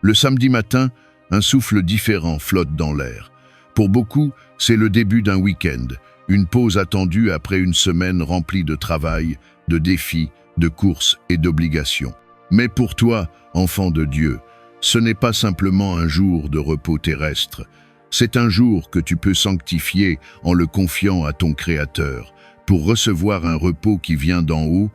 Le samedi matin, un souffle différent flotte dans l'air. Pour beaucoup, c'est le début d'un week-end, une pause attendue après une semaine remplie de travail, de défis, de courses et d'obligations. Mais pour toi, enfant de Dieu, ce n'est pas simplement un jour de repos terrestre, c'est un jour que tu peux sanctifier en le confiant à ton Créateur, pour recevoir un repos qui vient d'en haut,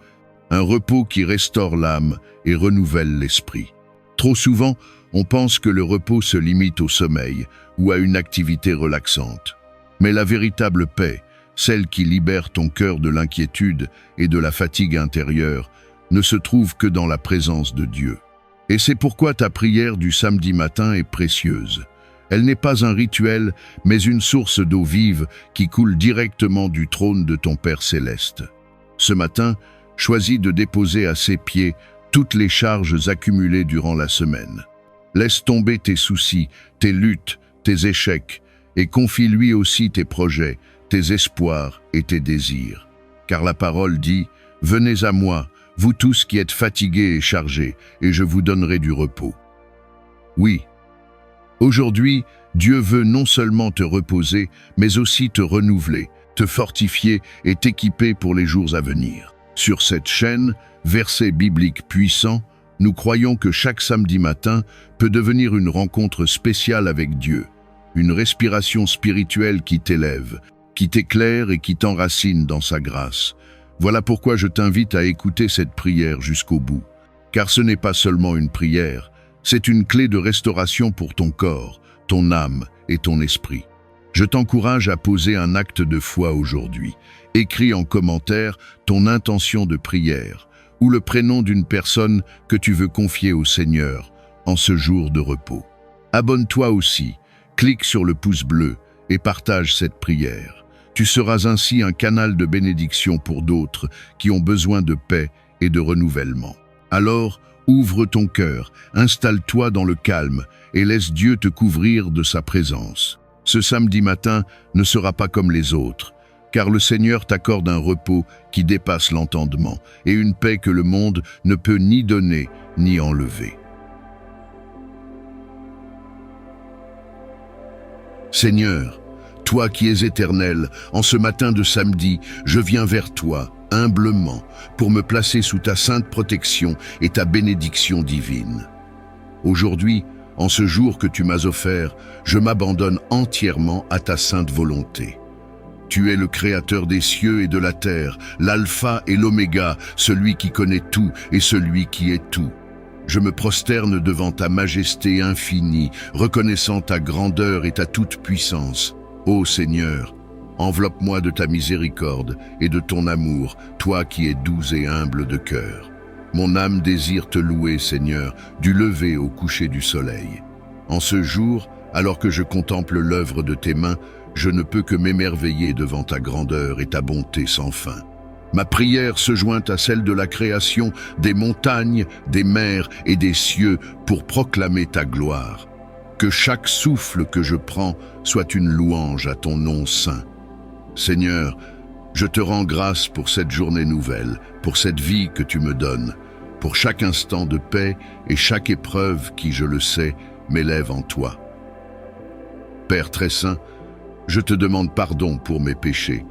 un repos qui restaure l'âme et renouvelle l'esprit. Trop souvent, on pense que le repos se limite au sommeil ou à une activité relaxante. Mais la véritable paix, celle qui libère ton cœur de l'inquiétude et de la fatigue intérieure, ne se trouve que dans la présence de Dieu. Et c'est pourquoi ta prière du samedi matin est précieuse. Elle n'est pas un rituel, mais une source d'eau vive qui coule directement du trône de ton Père céleste. Ce matin, choisis de déposer à ses pieds toutes les charges accumulées durant la semaine. Laisse tomber tes soucis, tes luttes, tes échecs, et confie-lui aussi tes projets, tes espoirs et tes désirs. Car la parole dit « Venez à moi, vous tous qui êtes fatigués et chargés, et je vous donnerai du repos. » Oui, aujourd'hui, Dieu veut non seulement te reposer, mais aussi te renouveler, te fortifier et t'équiper pour les jours à venir. Sur cette chaîne, Versets bibliques puissants, nous croyons que chaque samedi matin peut devenir une rencontre spéciale avec Dieu, une respiration spirituelle qui t'élève, qui t'éclaire et qui t'enracine dans sa grâce. Voilà pourquoi je t'invite à écouter cette prière jusqu'au bout. Car ce n'est pas seulement une prière, c'est une clé de restauration pour ton corps, ton âme et ton esprit. Je t'encourage à poser un acte de foi aujourd'hui. Écris en commentaire ton intention de prière ou le prénom d'une personne que tu veux confier au Seigneur en ce jour de repos. Abonne-toi aussi, clique sur le pouce bleu et partage cette prière. Tu seras ainsi un canal de bénédiction pour d'autres qui ont besoin de paix et de renouvellement. Alors, ouvre ton cœur, installe-toi dans le calme et laisse Dieu te couvrir de sa présence. Ce samedi matin ne sera pas comme les autres, car le Seigneur t'accorde un repos qui dépasse l'entendement et une paix que le monde ne peut ni donner ni enlever. Seigneur, toi qui es éternel, en ce matin de samedi, je viens vers toi, humblement, pour me placer sous ta sainte protection et ta bénédiction divine. Aujourd'hui, en ce jour que tu m'as offert, je m'abandonne entièrement à ta sainte volonté. Tu es le Créateur des cieux et de la terre, l'Alpha et l'Oméga, celui qui connaît tout et celui qui est tout. Je me prosterne devant ta majesté infinie, reconnaissant ta grandeur et ta toute-puissance. Ô Seigneur, enveloppe-moi de ta miséricorde et de ton amour, toi qui es doux et humble de cœur. Mon âme désire te louer, Seigneur, du lever au coucher du soleil. En ce jour, alors que je contemple l'œuvre de tes mains, je ne peux que m'émerveiller devant ta grandeur et ta bonté sans fin. Ma prière se joint à celle de la création des montagnes, des mers et des cieux pour proclamer ta gloire. Que chaque souffle que je prends soit une louange à ton nom saint. Seigneur, je te rends grâce pour cette journée nouvelle, pour cette vie que tu me donnes, pour chaque instant de paix et chaque épreuve qui, je le sais, m'élève en toi. Père très saint, je te demande pardon pour mes péchés,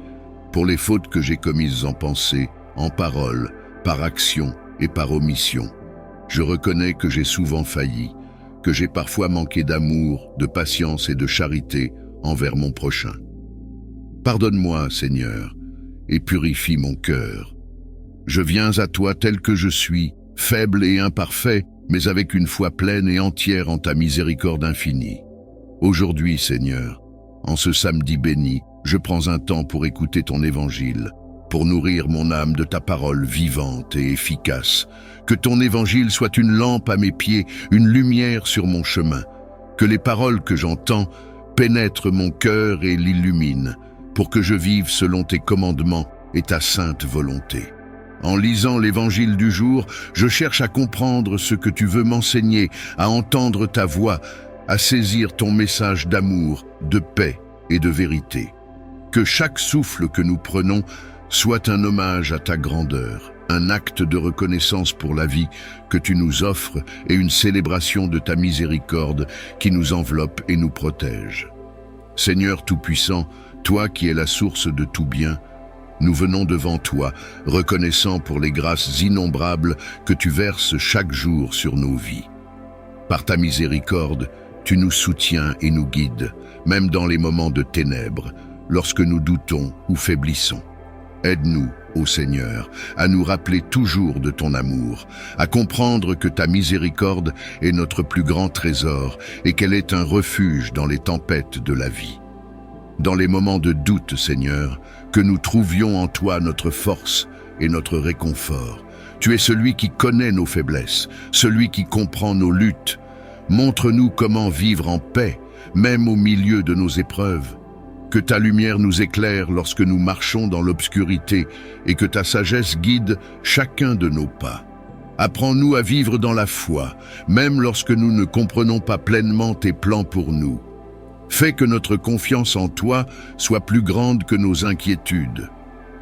pour les fautes que j'ai commises en pensée, en parole, par action et par omission. Je reconnais que j'ai souvent failli, que j'ai parfois manqué d'amour, de patience et de charité envers mon prochain. Pardonne-moi, Seigneur, et purifie mon cœur. Je viens à toi tel que je suis, faible et imparfait, mais avec une foi pleine et entière en ta miséricorde infinie. Aujourd'hui, Seigneur, en ce samedi béni, je prends un temps pour écouter ton évangile, pour nourrir mon âme de ta parole vivante et efficace. Que ton évangile soit une lampe à mes pieds, une lumière sur mon chemin. Que les paroles que j'entends pénètrent mon cœur et l'illuminent, pour que je vive selon tes commandements et ta sainte volonté. En lisant l'évangile du jour, je cherche à comprendre ce que tu veux m'enseigner, à entendre ta voix, à saisir ton message d'amour, de paix et de vérité. Que chaque souffle que nous prenons soit un hommage à ta grandeur, un acte de reconnaissance pour la vie que tu nous offres et une célébration de ta miséricorde qui nous enveloppe et nous protège. Seigneur Tout-Puissant, toi qui es la source de tout bien, nous venons devant toi, reconnaissant pour les grâces innombrables que tu verses chaque jour sur nos vies. Par ta miséricorde, tu nous soutiens et nous guides, même dans les moments de ténèbres, lorsque nous doutons ou faiblissons. Aide-nous, ô Seigneur, à nous rappeler toujours de ton amour, à comprendre que ta miséricorde est notre plus grand trésor et qu'elle est un refuge dans les tempêtes de la vie. Dans les moments de doute, Seigneur, que nous trouvions en toi notre force et notre réconfort. Tu es celui qui connaît nos faiblesses, celui qui comprend nos luttes. Montre-nous comment vivre en paix, même au milieu de nos épreuves. Que ta lumière nous éclaire lorsque nous marchons dans l'obscurité et que ta sagesse guide chacun de nos pas. Apprends-nous à vivre dans la foi, même lorsque nous ne comprenons pas pleinement tes plans pour nous. Fais que notre confiance en toi soit plus grande que nos inquiétudes.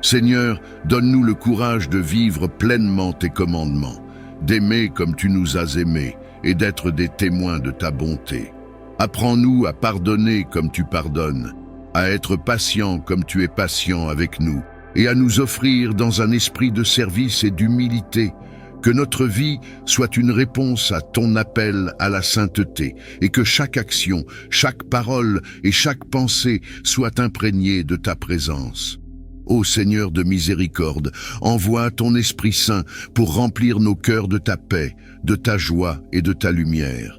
Seigneur, donne-nous le courage de vivre pleinement tes commandements, d'aimer comme tu nous as aimés et d'être des témoins de ta bonté. Apprends-nous à pardonner comme tu pardonnes, à être patient comme tu es patient avec nous, et à nous offrir dans un esprit de service et d'humilité, que notre vie soit une réponse à ton appel à la sainteté, et que chaque action, chaque parole et chaque pensée soient imprégnées de ta présence. Ô Seigneur de miséricorde, envoie ton Esprit Saint pour remplir nos cœurs de ta paix, de ta joie et de ta lumière.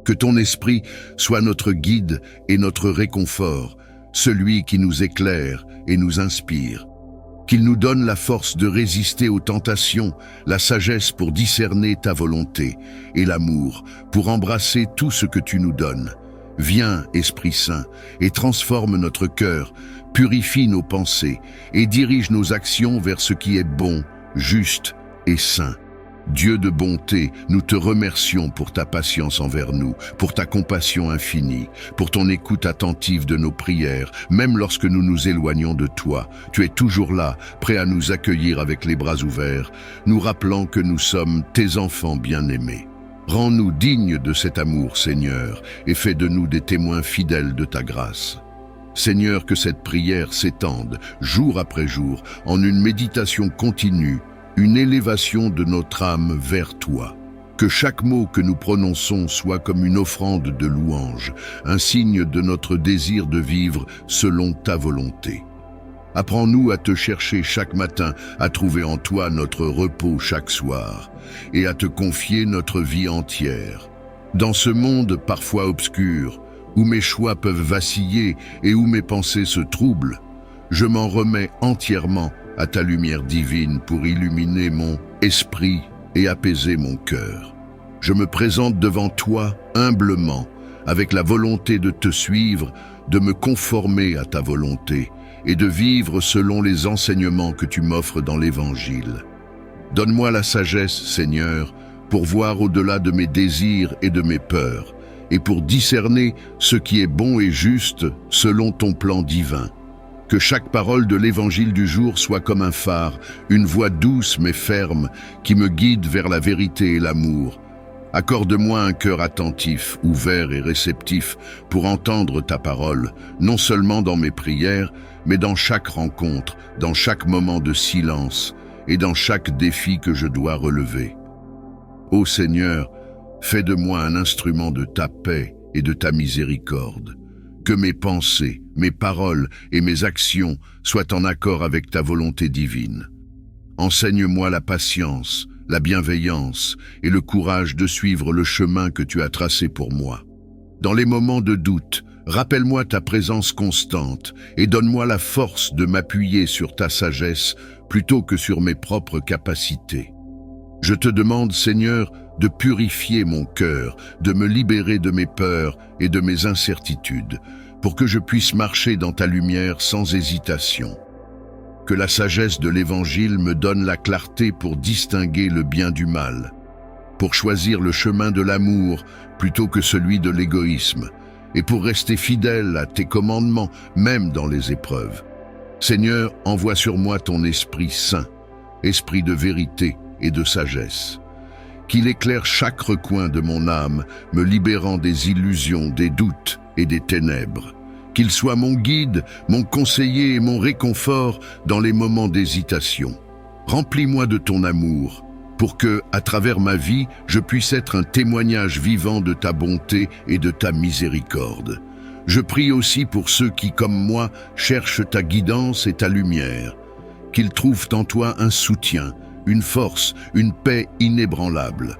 Que ton Esprit soit notre guide et notre réconfort, celui qui nous éclaire et nous inspire. Qu'il nous donne la force de résister aux tentations, la sagesse pour discerner ta volonté et l'amour pour embrasser tout ce que tu nous donnes. Viens, Esprit Saint, et transforme notre cœur, purifie nos pensées et dirige nos actions vers ce qui est bon, juste et saint. Dieu de bonté, nous te remercions pour ta patience envers nous, pour ta compassion infinie, pour ton écoute attentive de nos prières, même lorsque nous nous éloignons de toi. Tu es toujours là, prêt à nous accueillir avec les bras ouverts, nous rappelant que nous sommes tes enfants bien-aimés. Rends-nous dignes de cet amour, Seigneur, et fais de nous des témoins fidèles de ta grâce. Seigneur, que cette prière s'étende, jour après jour, en une méditation continue, une élévation de notre âme vers toi. Que chaque mot que nous prononçons soit comme une offrande de louange, un signe de notre désir de vivre selon ta volonté. Apprends-nous à te chercher chaque matin, à trouver en toi notre repos chaque soir, et à te confier notre vie entière. Dans ce monde parfois obscur, où mes choix peuvent vaciller et où mes pensées se troublent, je m'en remets entièrement à ta lumière divine pour illuminer mon esprit et apaiser mon cœur. Je me présente devant toi humblement, avec la volonté de te suivre, de me conformer à ta volonté et de vivre selon les enseignements que tu m'offres dans l'Évangile. Donne-moi la sagesse, Seigneur, pour voir au-delà de mes désirs et de mes peurs, et pour discerner ce qui est bon et juste selon ton plan divin. Que chaque parole de l'Évangile du jour soit comme un phare, une voix douce mais ferme qui me guide vers la vérité et l'amour. Accorde-moi un cœur attentif, ouvert et réceptif pour entendre ta parole, non seulement dans mes prières, mais dans chaque rencontre, dans chaque moment de silence et dans chaque défi que je dois relever. Ô Seigneur, fais de moi un instrument de ta paix et de ta miséricorde. Que mes pensées, mes paroles et mes actions soient en accord avec ta volonté divine. Enseigne-moi la patience, la bienveillance et le courage de suivre le chemin que tu as tracé pour moi. Dans les moments de doute, rappelle-moi ta présence constante et donne-moi la force de m'appuyer sur ta sagesse plutôt que sur mes propres capacités. Je te demande, Seigneur, de purifier mon cœur, de me libérer de mes peurs et de mes incertitudes, pour que je puisse marcher dans ta lumière sans hésitation. Que la sagesse de l'Évangile me donne la clarté pour distinguer le bien du mal, pour choisir le chemin de l'amour plutôt que celui de l'égoïsme, et pour rester fidèle à tes commandements, même dans les épreuves. Seigneur, envoie sur moi ton Esprit Saint, esprit de vérité et de sagesse. Qu'il éclaire chaque recoin de mon âme, me libérant des illusions, des doutes et des ténèbres. Qu'il soit mon guide, mon conseiller et mon réconfort dans les moments d'hésitation. Remplis-moi de ton amour, pour que, à travers ma vie, je puisse être un témoignage vivant de ta bonté et de ta miséricorde. Je prie aussi pour ceux qui, comme moi, cherchent ta guidance et ta lumière. Qu'ils trouvent en toi un soutien, une force, une paix inébranlable.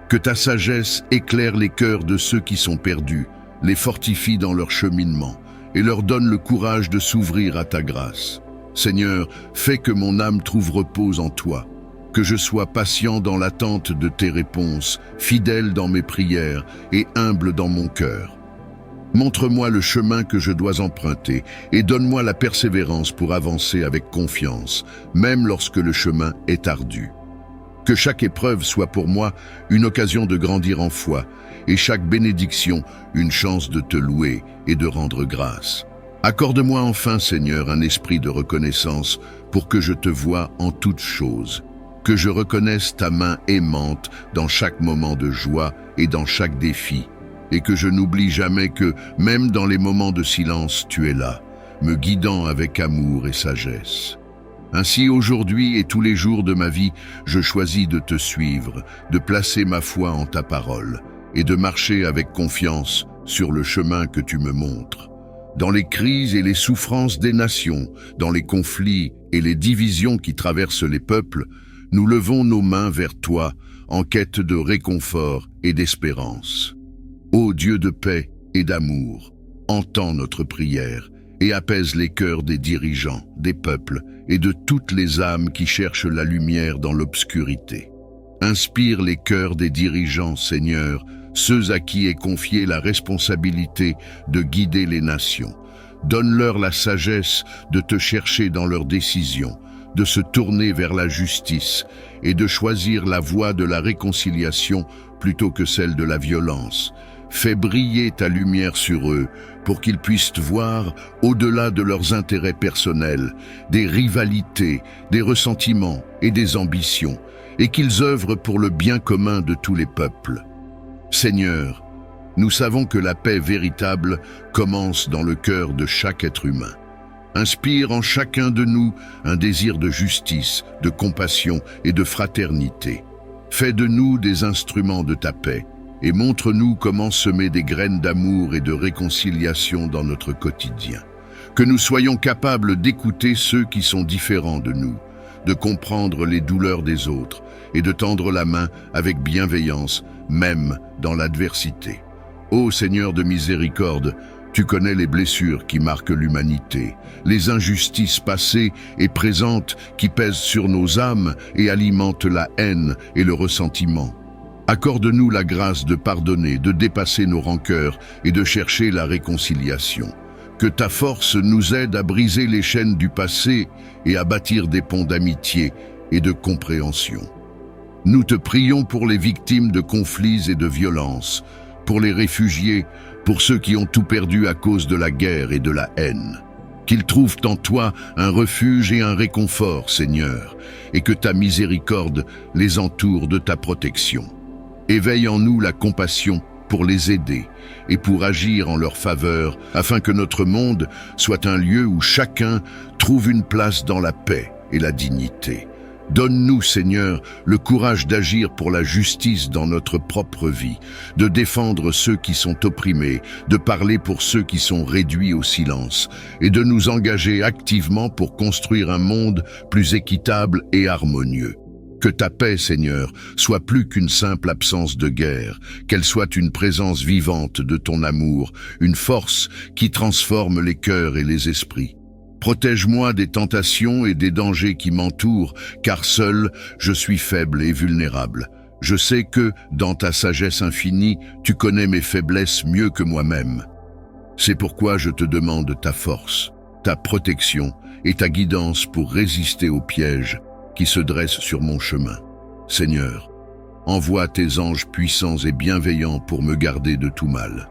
Que ta sagesse éclaire les cœurs de ceux qui sont perdus, les fortifie dans leur cheminement et leur donne le courage de s'ouvrir à ta grâce. Seigneur, fais que mon âme trouve repos en toi, que je sois patient dans l'attente de tes réponses, fidèle dans mes prières et humble dans mon cœur. Montre-moi le chemin que je dois emprunter et donne-moi la persévérance pour avancer avec confiance, même lorsque le chemin est ardu. Que chaque épreuve soit pour moi une occasion de grandir en foi et chaque bénédiction une chance de te louer et de rendre grâce. Accorde-moi enfin, Seigneur, un esprit de reconnaissance pour que je te voie en toutes choses, que je reconnaisse ta main aimante dans chaque moment de joie et dans chaque défi, et que je n'oublie jamais que, même dans les moments de silence, tu es là, me guidant avec amour et sagesse. Ainsi, aujourd'hui et tous les jours de ma vie, je choisis de te suivre, de placer ma foi en ta parole et de marcher avec confiance sur le chemin que tu me montres. Dans les crises et les souffrances des nations, dans les conflits et les divisions qui traversent les peuples, nous levons nos mains vers toi en quête de réconfort et d'espérance. Ô Dieu de paix et d'amour, entends notre prière et apaise les cœurs des dirigeants, des peuples et de toutes les âmes qui cherchent la lumière dans l'obscurité. Inspire les cœurs des dirigeants, Seigneur, ceux à qui est confiée la responsabilité de guider les nations. Donne-leur la sagesse de te chercher dans leurs décisions, de se tourner vers la justice et de choisir la voie de la réconciliation plutôt que celle de la violence. Fais briller ta lumière sur eux pour qu'ils puissent voir, au-delà de leurs intérêts personnels, des rivalités, des ressentiments et des ambitions, et qu'ils œuvrent pour le bien commun de tous les peuples. Seigneur, nous savons que la paix véritable commence dans le cœur de chaque être humain. Inspire en chacun de nous un désir de justice, de compassion et de fraternité. Fais de nous des instruments de ta paix et montre-nous comment semer des graines d'amour et de réconciliation dans notre quotidien. Que nous soyons capables d'écouter ceux qui sont différents de nous, de comprendre les douleurs des autres et de tendre la main avec bienveillance, même dans l'adversité. Ô Seigneur de miséricorde, tu connais les blessures qui marquent l'humanité, les injustices passées et présentes qui pèsent sur nos âmes et alimentent la haine et le ressentiment. Accorde-nous la grâce de pardonner, de dépasser nos rancœurs et de chercher la réconciliation. Que ta force nous aide à briser les chaînes du passé et à bâtir des ponts d'amitié et de compréhension. Nous te prions pour les victimes de conflits et de violences, pour les réfugiés, pour ceux qui ont tout perdu à cause de la guerre et de la haine. Qu'ils trouvent en toi un refuge et un réconfort, Seigneur, et que ta miséricorde les entoure de ta protection. Éveille en nous la compassion pour les aider et pour agir en leur faveur, afin que notre monde soit un lieu où chacun trouve une place dans la paix et la dignité. Donne-nous, Seigneur, le courage d'agir pour la justice dans notre propre vie, de défendre ceux qui sont opprimés, de parler pour ceux qui sont réduits au silence, et de nous engager activement pour construire un monde plus équitable et harmonieux. Que ta paix, Seigneur, soit plus qu'une simple absence de guerre, qu'elle soit une présence vivante de ton amour, une force qui transforme les cœurs et les esprits. Protège-moi des tentations et des dangers qui m'entourent, car seul, je suis faible et vulnérable. Je sais que, dans ta sagesse infinie, tu connais mes faiblesses mieux que moi-même. C'est pourquoi je te demande ta force, ta protection et ta guidance pour résister aux pièges qui se dressent sur mon chemin. Seigneur, envoie tes anges puissants et bienveillants pour me garder de tout mal.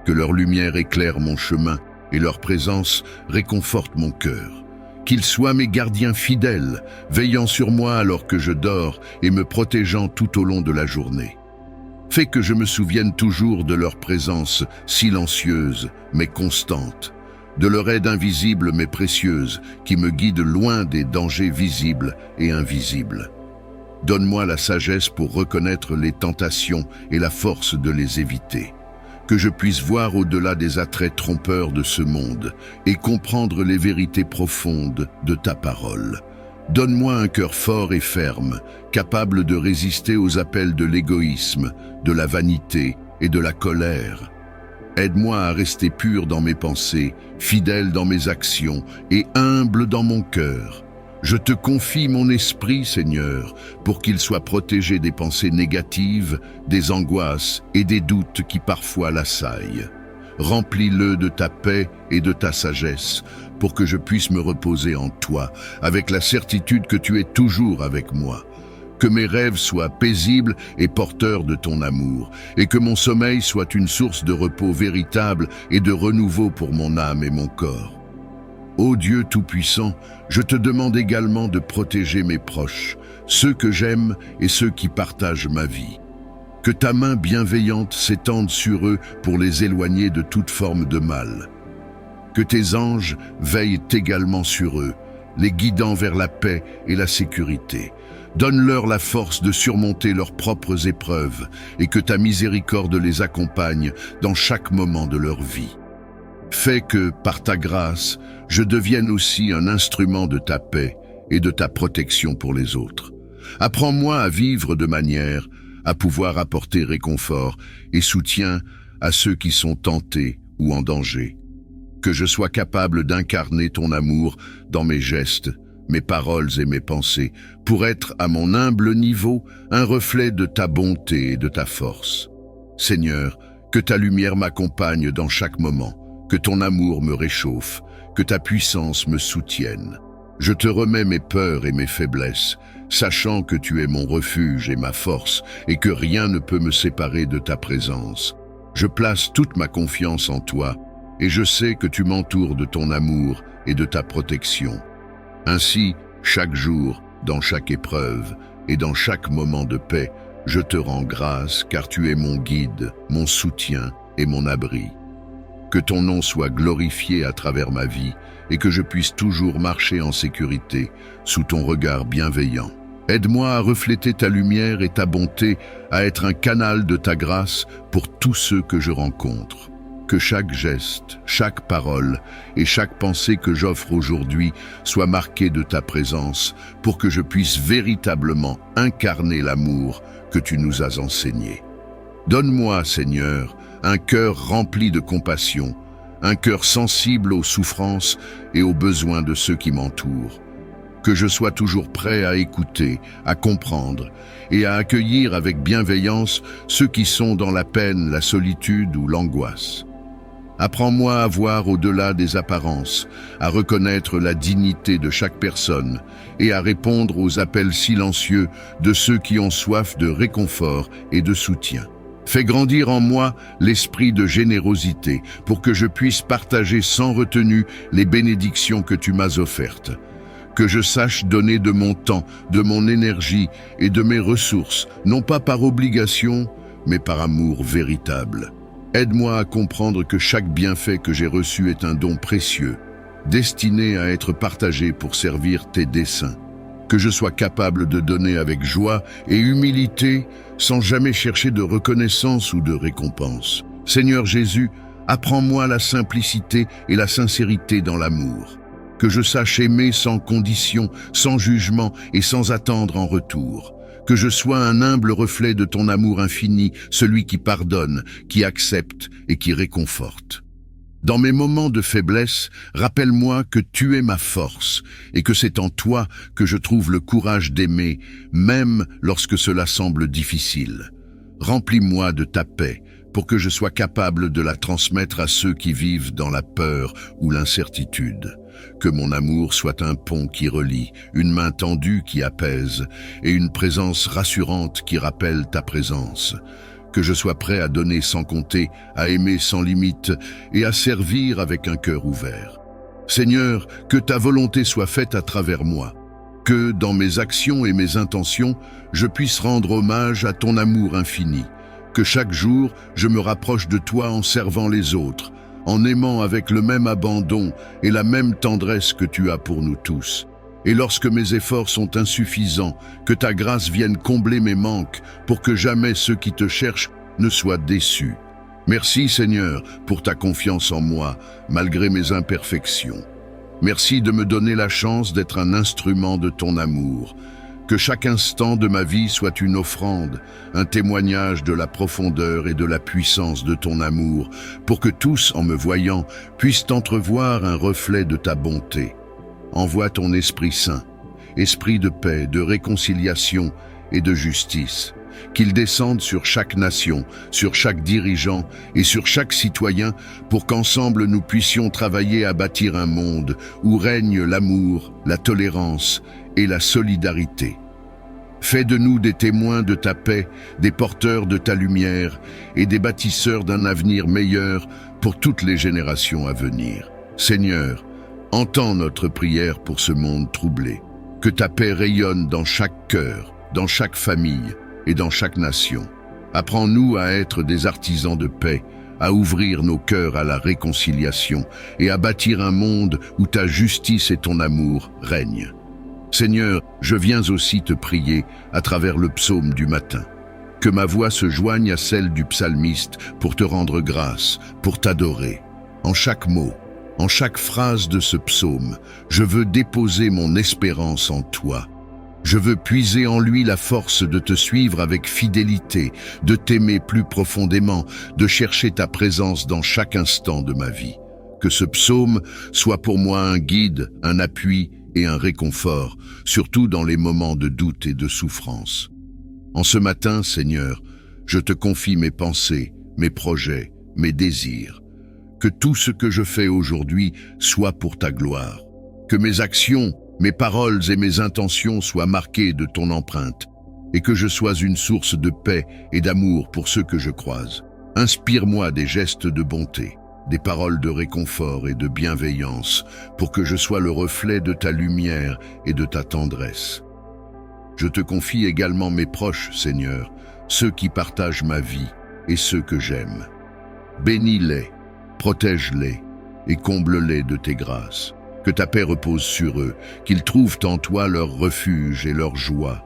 Que leur lumière éclaire mon chemin et leur présence réconforte mon cœur. qu'ils soient mes gardiens fidèles, veillant sur moi alors que je dors et me protégeant tout au long de la journée. Fais que je me souvienne toujours de leur présence silencieuse mais constante, de leur aide invisible mais précieuse qui me guide loin des dangers visibles et invisibles. Donne-moi la sagesse pour reconnaître les tentations et la force de les éviter. Que je puisse voir au-delà des attraits trompeurs de ce monde et comprendre les vérités profondes de ta parole. Donne-moi un cœur fort et ferme, capable de résister aux appels de l'égoïsme, de la vanité et de la colère. Aide-moi à rester pur dans mes pensées, fidèle dans mes actions et humble dans mon cœur. Je te confie mon esprit, Seigneur, pour qu'il soit protégé des pensées négatives, des angoisses et des doutes qui parfois l'assaillent. Remplis-le de ta paix et de ta sagesse, pour que je puisse me reposer en toi, avec la certitude que tu es toujours avec moi. Que mes rêves soient paisibles et porteurs de ton amour, et que mon sommeil soit une source de repos véritable et de renouveau pour mon âme et mon corps. Ô Dieu Tout-Puissant, je te demande également de protéger mes proches, ceux que j'aime et ceux qui partagent ma vie. Que ta main bienveillante s'étende sur eux pour les éloigner de toute forme de mal. Que tes anges veillent également sur eux, les guidant vers la paix et la sécurité. Donne-leur la force de surmonter leurs propres épreuves et que ta miséricorde les accompagne dans chaque moment de leur vie. Fais que, par ta grâce, je devienne aussi un instrument de ta paix et de ta protection pour les autres. Apprends-moi à vivre de manière à pouvoir apporter réconfort et soutien à ceux qui sont tentés ou en danger. Que je sois capable d'incarner ton amour dans mes gestes, mes paroles et mes pensées, pour être, à mon humble niveau, un reflet de ta bonté et de ta force. Seigneur, que ta lumière m'accompagne dans chaque moment, que ton amour me réchauffe, que ta puissance me soutienne. Je te remets mes peurs et mes faiblesses, sachant que tu es mon refuge et ma force, et que rien ne peut me séparer de ta présence. Je place toute ma confiance en toi, et je sais que tu m'entoures de ton amour et de ta protection. Ainsi, chaque jour, dans chaque épreuve et dans chaque moment de paix, je te rends grâce car tu es mon guide, mon soutien et mon abri. Que ton nom soit glorifié à travers ma vie et que je puisse toujours marcher en sécurité sous ton regard bienveillant. Aide-moi à refléter ta lumière et ta bonté, à être un canal de ta grâce pour tous ceux que je rencontre. Que chaque geste, chaque parole et chaque pensée que j'offre aujourd'hui soit marquée de ta présence pour que je puisse véritablement incarner l'amour que tu nous as enseigné. Donne-moi, Seigneur, un cœur rempli de compassion, un cœur sensible aux souffrances et aux besoins de ceux qui m'entourent. Que je sois toujours prêt à écouter, à comprendre et à accueillir avec bienveillance ceux qui sont dans la peine, la solitude ou l'angoisse. Apprends-moi à voir au-delà des apparences, à reconnaître la dignité de chaque personne et à répondre aux appels silencieux de ceux qui ont soif de réconfort et de soutien. Fais grandir en moi l'esprit de générosité pour que je puisse partager sans retenue les bénédictions que tu m'as offertes. Que je sache donner de mon temps, de mon énergie et de mes ressources, non pas par obligation, mais par amour véritable. Aide-moi à comprendre que chaque bienfait que j'ai reçu est un don précieux, destiné à être partagé pour servir tes desseins. Que je sois capable de donner avec joie et humilité, sans jamais chercher de reconnaissance ou de récompense. Seigneur Jésus, apprends-moi la simplicité et la sincérité dans l'amour. Que je sache aimer sans condition, sans jugement et sans attendre en retour. Que je sois un humble reflet de ton amour infini, celui qui pardonne, qui accepte et qui réconforte. Dans mes moments de faiblesse, rappelle-moi que tu es ma force et que c'est en toi que je trouve le courage d'aimer, même lorsque cela semble difficile. Remplis-moi de ta paix pour que je sois capable de la transmettre à ceux qui vivent dans la peur ou l'incertitude. Que mon amour soit un pont qui relie, une main tendue qui apaise et une présence rassurante qui rappelle ta présence. Que je sois prêt à donner sans compter, à aimer sans limite et à servir avec un cœur ouvert. Seigneur, que ta volonté soit faite à travers moi, que, dans mes actions et mes intentions, je puisse rendre hommage à ton amour infini, que chaque jour, je me rapproche de toi en servant les autres, en aimant avec le même abandon et la même tendresse que tu as pour nous tous. Et lorsque mes efforts sont insuffisants, que ta grâce vienne combler mes manques pour que jamais ceux qui te cherchent ne soient déçus. Merci Seigneur pour ta confiance en moi, malgré mes imperfections. Merci de me donner la chance d'être un instrument de ton amour. Que chaque instant de ma vie soit une offrande, un témoignage de la profondeur et de la puissance de ton amour, pour que tous, en me voyant, puissent entrevoir un reflet de ta bonté. Envoie ton Esprit Saint, esprit de paix, de réconciliation et de justice, qu'il descende sur chaque nation, sur chaque dirigeant et sur chaque citoyen pour qu'ensemble nous puissions travailler à bâtir un monde où règne l'amour, la tolérance et la solidarité. Fais de nous des témoins de ta paix, des porteurs de ta lumière et des bâtisseurs d'un avenir meilleur pour toutes les générations à venir. Seigneur, entends notre prière pour ce monde troublé. Que ta paix rayonne dans chaque cœur, dans chaque famille et dans chaque nation. Apprends-nous à être des artisans de paix, à ouvrir nos cœurs à la réconciliation et à bâtir un monde où ta justice et ton amour règnent. Seigneur, je viens aussi te prier à travers le psaume du matin. Que ma voix se joigne à celle du psalmiste pour te rendre grâce, pour t'adorer. En chaque mot, en chaque phrase de ce psaume, je veux déposer mon espérance en toi. Je veux puiser en lui la force de te suivre avec fidélité, de t'aimer plus profondément, de chercher ta présence dans chaque instant de ma vie. Que ce psaume soit pour moi un guide, un appui et un réconfort, surtout dans les moments de doute et de souffrance. En ce matin, Seigneur, je te confie mes pensées, mes projets, mes désirs. Que tout ce que je fais aujourd'hui soit pour ta gloire. Que mes actions, mes paroles et mes intentions soient marquées de ton empreinte et que je sois une source de paix et d'amour pour ceux que je croise. Inspire-moi des gestes de bonté, des paroles de réconfort et de bienveillance pour que je sois le reflet de ta lumière et de ta tendresse. Je te confie également mes proches, Seigneur, ceux qui partagent ma vie et ceux que j'aime. Bénis-les, protège-les et comble-les de tes grâces. Que ta paix repose sur eux, qu'ils trouvent en toi leur refuge et leur joie.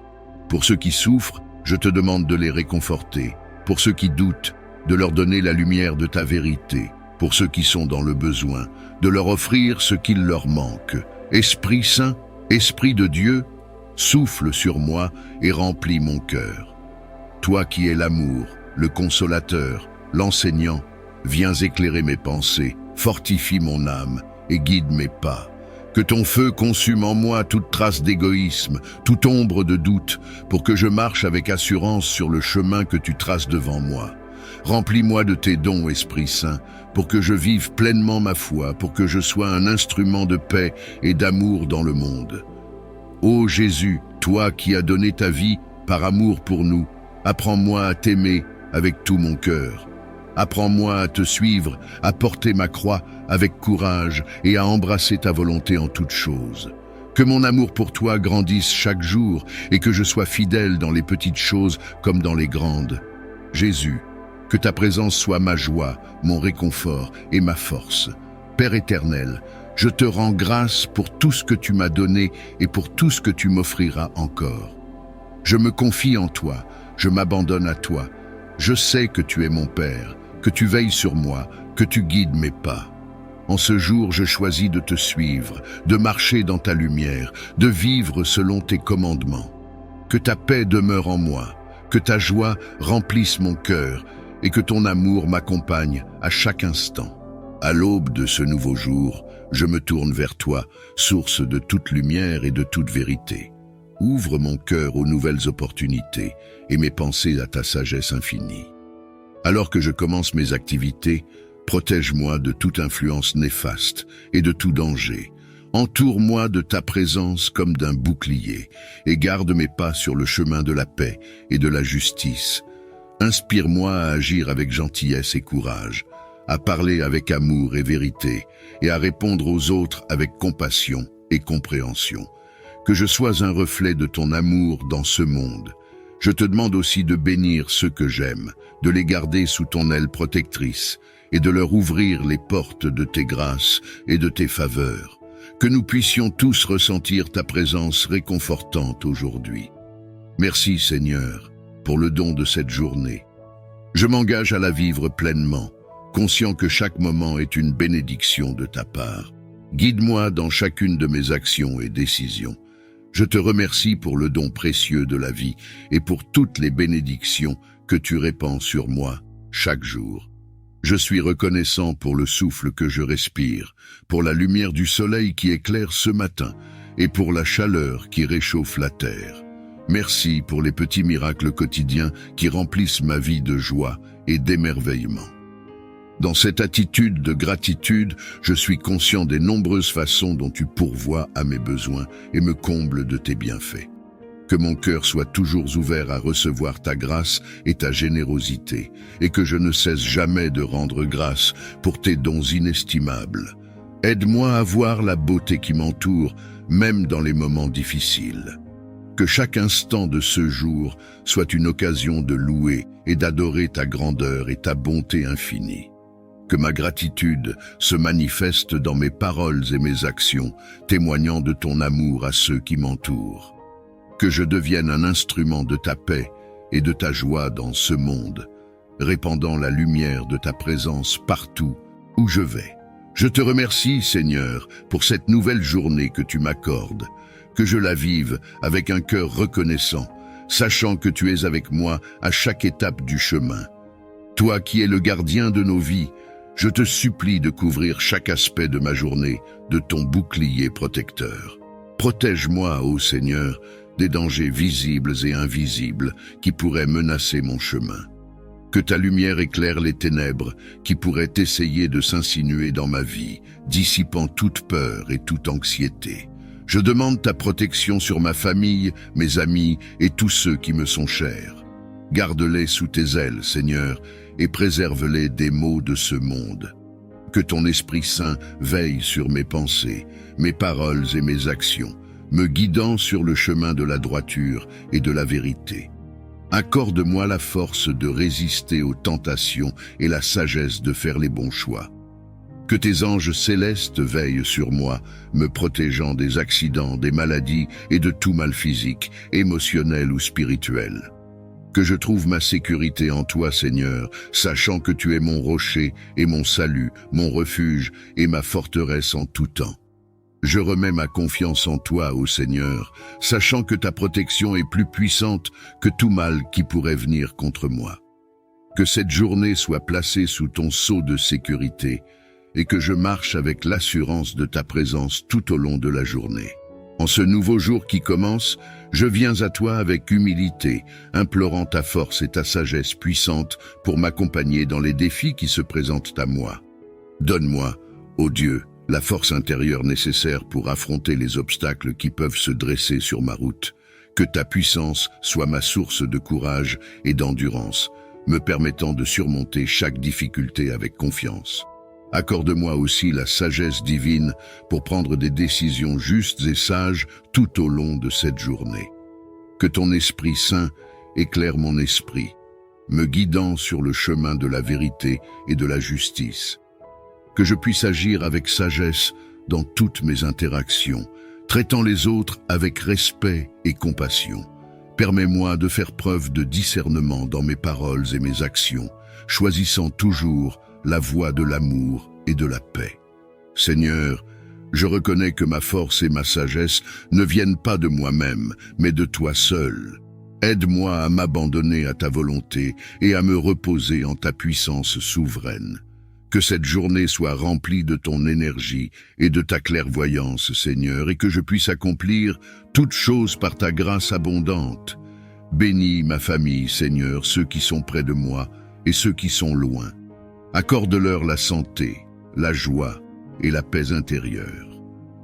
Pour ceux qui souffrent, je te demande de les réconforter. Pour ceux qui doutent, de leur donner la lumière de ta vérité. Pour ceux qui sont dans le besoin, de leur offrir ce qu'il leur manque. Esprit Saint, Esprit de Dieu, souffle sur moi et remplis mon cœur. Toi qui es l'amour, le consolateur, l'enseignant, viens éclairer mes pensées, fortifie mon âme et guide mes pas. Que ton feu consume en moi toute trace d'égoïsme, toute ombre de doute, pour que je marche avec assurance sur le chemin que tu traces devant moi. Remplis-moi de tes dons, Esprit Saint, pour que je vive pleinement ma foi, pour que je sois un instrument de paix et d'amour dans le monde. Ô Jésus, toi qui as donné ta vie par amour pour nous, apprends-moi à t'aimer avec tout mon cœur. Apprends-moi à te suivre, à porter ma croix avec courage et à embrasser ta volonté en toutes choses. Que mon amour pour toi grandisse chaque jour et que je sois fidèle dans les petites choses comme dans les grandes. Jésus, que ta présence soit ma joie, mon réconfort et ma force. Père éternel, je te rends grâce pour tout ce que tu m'as donné et pour tout ce que tu m'offriras encore. Je me confie en toi, je m'abandonne à toi. Je sais que tu es mon Père, que tu veilles sur moi, que tu guides mes pas. En ce jour, je choisis de te suivre, de marcher dans ta lumière, de vivre selon tes commandements. Que ta paix demeure en moi, que ta joie remplisse mon cœur et que ton amour m'accompagne à chaque instant. À l'aube de ce nouveau jour, je me tourne vers toi, source de toute lumière et de toute vérité. Ouvre mon cœur aux nouvelles opportunités et mes pensées à ta sagesse infinie. Alors que je commence mes activités, protège-moi de toute influence néfaste et de tout danger. Entoure-moi de ta présence comme d'un bouclier et garde mes pas sur le chemin de la paix et de la justice. Inspire-moi à agir avec gentillesse et courage, à parler avec amour et vérité, et à répondre aux autres avec compassion et compréhension. Que je sois un reflet de ton amour dans ce monde. Je te demande aussi de bénir ceux que j'aime, de les garder sous ton aile protectrice, et de leur ouvrir les portes de tes grâces et de tes faveurs. Que nous puissions tous ressentir ta présence réconfortante aujourd'hui. Merci Seigneur, pour le don de cette journée. Je m'engage à la vivre pleinement, conscient que chaque moment est une bénédiction de ta part. Guide-moi dans chacune de mes actions et décisions. Je te remercie pour le don précieux de la vie et pour toutes les bénédictions que tu répands sur moi chaque jour. Je suis reconnaissant pour le souffle que je respire, pour la lumière du soleil qui éclaire ce matin et pour la chaleur qui réchauffe la terre. Merci pour les petits miracles quotidiens qui remplissent ma vie de joie et d'émerveillement. Dans cette attitude de gratitude, je suis conscient des nombreuses façons dont tu pourvois à mes besoins et me combles de tes bienfaits. Que mon cœur soit toujours ouvert à recevoir ta grâce et ta générosité, et que je ne cesse jamais de rendre grâce pour tes dons inestimables. Aide-moi à voir la beauté qui m'entoure, même dans les moments difficiles. Que chaque instant de ce jour soit une occasion de louer et d'adorer ta grandeur et ta bonté infinie. Que ma gratitude se manifeste dans mes paroles et mes actions, témoignant de ton amour à ceux qui m'entourent. Que je devienne un instrument de ta paix et de ta joie dans ce monde, répandant la lumière de ta présence partout où je vais. Je te remercie, Seigneur, pour cette nouvelle journée que tu m'accordes, que je la vive avec un cœur reconnaissant, sachant que tu es avec moi à chaque étape du chemin. Toi qui es le gardien de nos vies, je te supplie de couvrir chaque aspect de ma journée de ton bouclier protecteur. Protège-moi, ô Seigneur, des dangers visibles et invisibles qui pourraient menacer mon chemin. Que ta lumière éclaire les ténèbres qui pourraient essayer de s'insinuer dans ma vie, dissipant toute peur et toute anxiété. Je demande ta protection sur ma famille, mes amis et tous ceux qui me sont chers. Garde-les sous tes ailes, Seigneur, et préserve-les des maux de ce monde. Que ton Esprit Saint veille sur mes pensées, mes paroles et mes actions, me guidant sur le chemin de la droiture et de la vérité. Accorde-moi la force de résister aux tentations et la sagesse de faire les bons choix. Que tes anges célestes veillent sur moi, me protégeant des accidents, des maladies et de tout mal physique, émotionnel ou spirituel. Que je trouve ma sécurité en toi, Seigneur, sachant que tu es mon rocher et mon salut, mon refuge et ma forteresse en tout temps. Je remets ma confiance en toi, ô Seigneur, sachant que ta protection est plus puissante que tout mal qui pourrait venir contre moi. Que cette journée soit placée sous ton sceau de sécurité et que je marche avec l'assurance de ta présence tout au long de la journée. En ce nouveau jour qui commence, je viens à toi avec humilité, implorant ta force et ta sagesse puissante pour m'accompagner dans les défis qui se présentent à moi. Donne-moi, ô Dieu, la force intérieure nécessaire pour affronter les obstacles qui peuvent se dresser sur ma route. Que ta puissance soit ma source de courage et d'endurance, me permettant de surmonter chaque difficulté avec confiance. Accorde-moi aussi la sagesse divine pour prendre des décisions justes et sages tout au long de cette journée. Que ton Esprit Saint éclaire mon esprit, me guidant sur le chemin de la vérité et de la justice. Que je puisse agir avec sagesse dans toutes mes interactions, traitant les autres avec respect et compassion. Permets-moi de faire preuve de discernement dans mes paroles et mes actions, choisissant toujours la voie de l'amour et de la paix. Seigneur, je reconnais que ma force et ma sagesse ne viennent pas de moi-même, mais de toi seul. Aide-moi à m'abandonner à ta volonté et à me reposer en ta puissance souveraine. Que cette journée soit remplie de ton énergie et de ta clairvoyance, Seigneur, et que je puisse accomplir toutes choses par ta grâce abondante. Bénis ma famille, Seigneur, ceux qui sont près de moi et ceux qui sont loin. Accorde-leur la santé, la joie et la paix intérieure.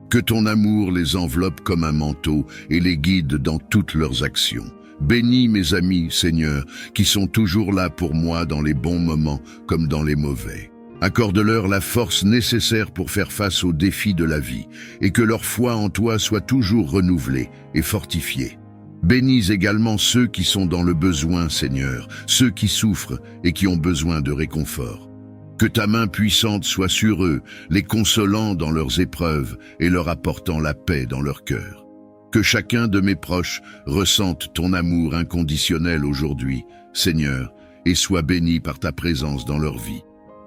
Que ton amour les enveloppe comme un manteau et les guide dans toutes leurs actions. Bénis mes amis, Seigneur, qui sont toujours là pour moi dans les bons moments comme dans les mauvais. Accorde-leur la force nécessaire pour faire face aux défis de la vie et que leur foi en toi soit toujours renouvelée et fortifiée. Bénis également ceux qui sont dans le besoin, Seigneur, ceux qui souffrent et qui ont besoin de réconfort. Que ta main puissante soit sur eux, les consolant dans leurs épreuves et leur apportant la paix dans leur cœur. Que chacun de mes proches ressente ton amour inconditionnel aujourd'hui, Seigneur, et soit béni par ta présence dans leur vie.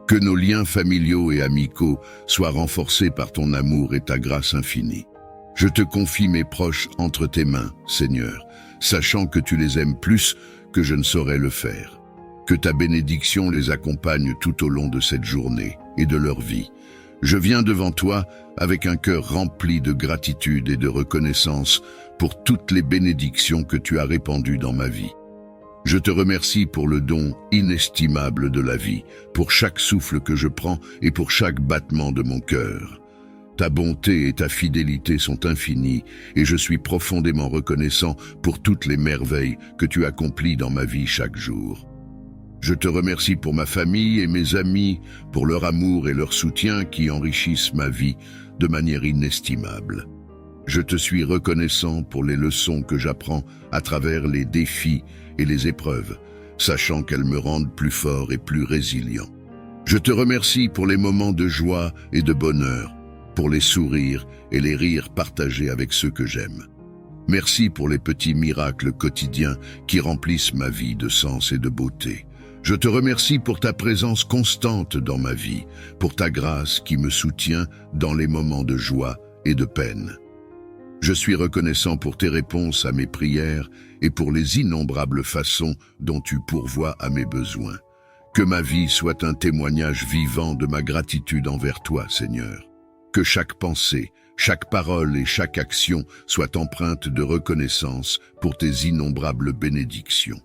Que nos liens familiaux et amicaux soient renforcés par ton amour et ta grâce infinie. Je te confie mes proches entre tes mains, Seigneur, sachant que tu les aimes plus que je ne saurais le faire. Que ta bénédiction les accompagne tout au long de cette journée et de leur vie. Je viens devant toi avec un cœur rempli de gratitude et de reconnaissance pour toutes les bénédictions que tu as répandues dans ma vie. Je te remercie pour le don inestimable de la vie, pour chaque souffle que je prends et pour chaque battement de mon cœur. Ta bonté et ta fidélité sont infinies et je suis profondément reconnaissant pour toutes les merveilles que tu accomplis dans ma vie chaque jour. Je te remercie pour ma famille et mes amis, pour leur amour et leur soutien qui enrichissent ma vie de manière inestimable. Je te suis reconnaissant pour les leçons que j'apprends à travers les défis et les épreuves, sachant qu'elles me rendent plus fort et plus résilient. Je te remercie pour les moments de joie et de bonheur, pour les sourires et les rires partagés avec ceux que j'aime. Merci pour les petits miracles quotidiens qui remplissent ma vie de sens et de beauté. Je te remercie pour ta présence constante dans ma vie, pour ta grâce qui me soutient dans les moments de joie et de peine. Je suis reconnaissant pour tes réponses à mes prières et pour les innombrables façons dont tu pourvois à mes besoins. Que ma vie soit un témoignage vivant de ma gratitude envers toi, Seigneur. Que chaque pensée, chaque parole et chaque action soient empreintes de reconnaissance pour tes innombrables bénédictions.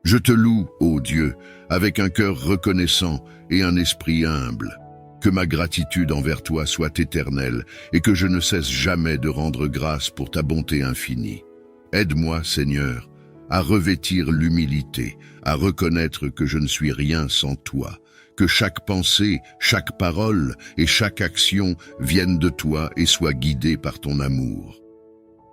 Je te loue, ô Dieu, avec un cœur reconnaissant et un esprit humble. Que ma gratitude envers toi soit éternelle et que je ne cesse jamais de rendre grâce pour ta bonté infinie. Aide-moi, Seigneur, à revêtir l'humilité, à reconnaître que je ne suis rien sans toi, que chaque pensée, chaque parole et chaque action viennent de toi et soient guidées par ton amour.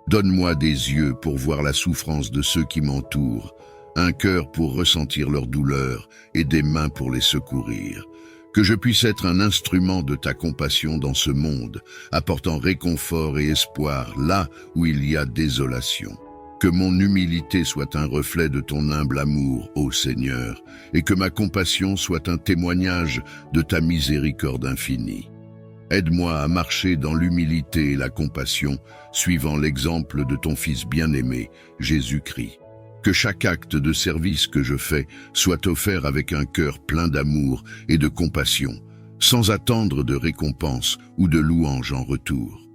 Donne-moi des yeux pour voir la souffrance de ceux qui m'entourent, un cœur pour ressentir leur douleur et des mains pour les secourir. Que je puisse être un instrument de ta compassion dans ce monde, apportant réconfort et espoir là où il y a désolation. Que mon humilité soit un reflet de ton humble amour, ô Seigneur, et que ma compassion soit un témoignage de ta miséricorde infinie. Aide-moi à marcher dans l'humilité et la compassion, suivant l'exemple de ton Fils bien-aimé, Jésus-Christ. Que chaque acte de service que je fais soit offert avec un cœur plein d'amour et de compassion, sans attendre de récompense ou de louange en retour.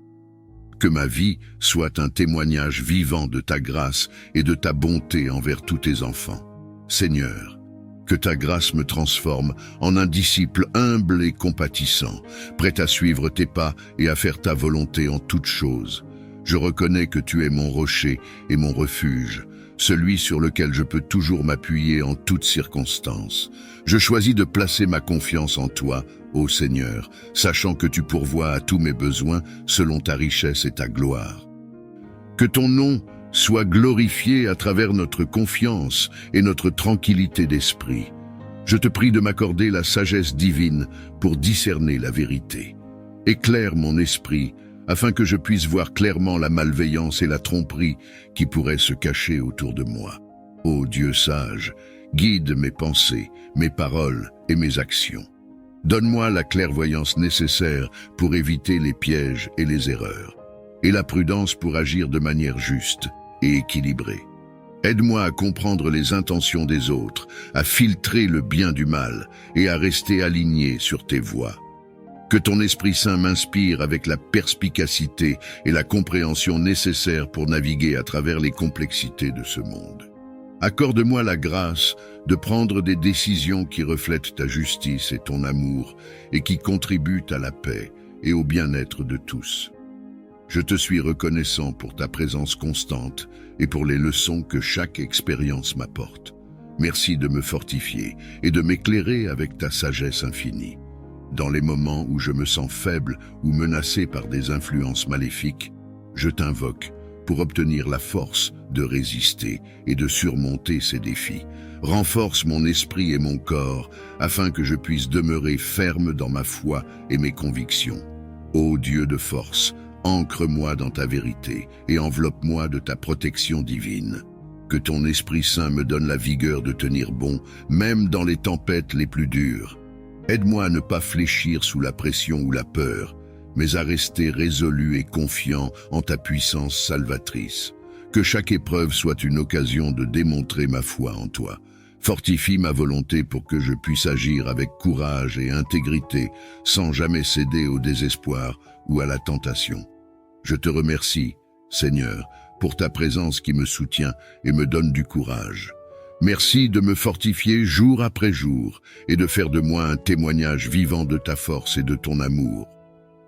Que ma vie soit un témoignage vivant de ta grâce et de ta bonté envers tous tes enfants. Seigneur, que ta grâce me transforme en un disciple humble et compatissant, prêt à suivre tes pas et à faire ta volonté en toutes choses. Je reconnais que tu es mon rocher et mon refuge, celui sur lequel je peux toujours m'appuyer en toutes circonstances. Je choisis de placer ma confiance en toi, ô Seigneur, sachant que tu pourvois à tous mes besoins selon ta richesse et ta gloire. Que ton nom soit glorifié à travers notre confiance et notre tranquillité d'esprit. Je te prie de m'accorder la sagesse divine pour discerner la vérité. Éclaire mon esprit, afin que je puisse voir clairement la malveillance et la tromperie qui pourraient se cacher autour de moi. Ô Dieu sage, guide mes pensées, mes paroles et mes actions. Donne-moi la clairvoyance nécessaire pour éviter les pièges et les erreurs, et la prudence pour agir de manière juste et équilibrée. Aide-moi à comprendre les intentions des autres, à filtrer le bien du mal et à rester aligné sur tes voies. Que ton Esprit Saint m'inspire avec la perspicacité et la compréhension nécessaires pour naviguer à travers les complexités de ce monde. Accorde-moi la grâce de prendre des décisions qui reflètent ta justice et ton amour et qui contribuent à la paix et au bien-être de tous. Je te suis reconnaissant pour ta présence constante et pour les leçons que chaque expérience m'apporte. Merci de me fortifier et de m'éclairer avec ta sagesse infinie. dans les moments où je me sens faible ou menacé par des influences maléfiques, je t'invoque pour obtenir la force de résister et de surmonter ces défis. Renforce mon esprit et mon corps afin que je puisse demeurer ferme dans ma foi et mes convictions. Ô Dieu de force, ancre-moi dans ta vérité et enveloppe-moi de ta protection divine. Que ton Esprit Saint me donne la vigueur de tenir bon, même dans les tempêtes les plus dures. Aide-moi à ne pas fléchir sous la pression ou la peur, mais à rester résolu et confiant en ta puissance salvatrice. Que chaque épreuve soit une occasion de démontrer ma foi en toi. Fortifie ma volonté pour que je puisse agir avec courage et intégrité, sans jamais céder au désespoir ou à la tentation. Je te remercie, Seigneur, pour ta présence qui me soutient et me donne du courage. Merci de me fortifier jour après jour et de faire de moi un témoignage vivant de ta force et de ton amour.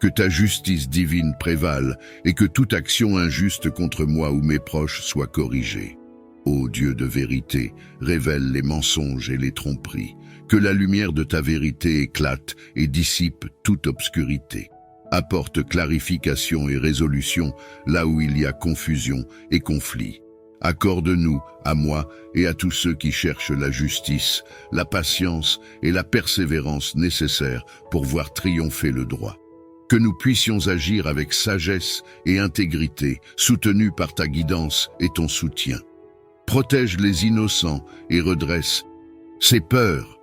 Que ta justice divine prévale et que toute action injuste contre moi ou mes proches soit corrigée. Ô Dieu de vérité, révèle les mensonges et les tromperies. Que la lumière de ta vérité éclate et dissipe toute obscurité. Apporte clarification et résolution là où il y a confusion et conflit. Accorde-nous, à moi et à tous ceux qui cherchent la justice, la patience et la persévérance nécessaires pour voir triompher le droit. Que nous puissions agir avec sagesse et intégrité, soutenus par ta guidance et ton soutien. Protège les innocents et redresse ces peurs,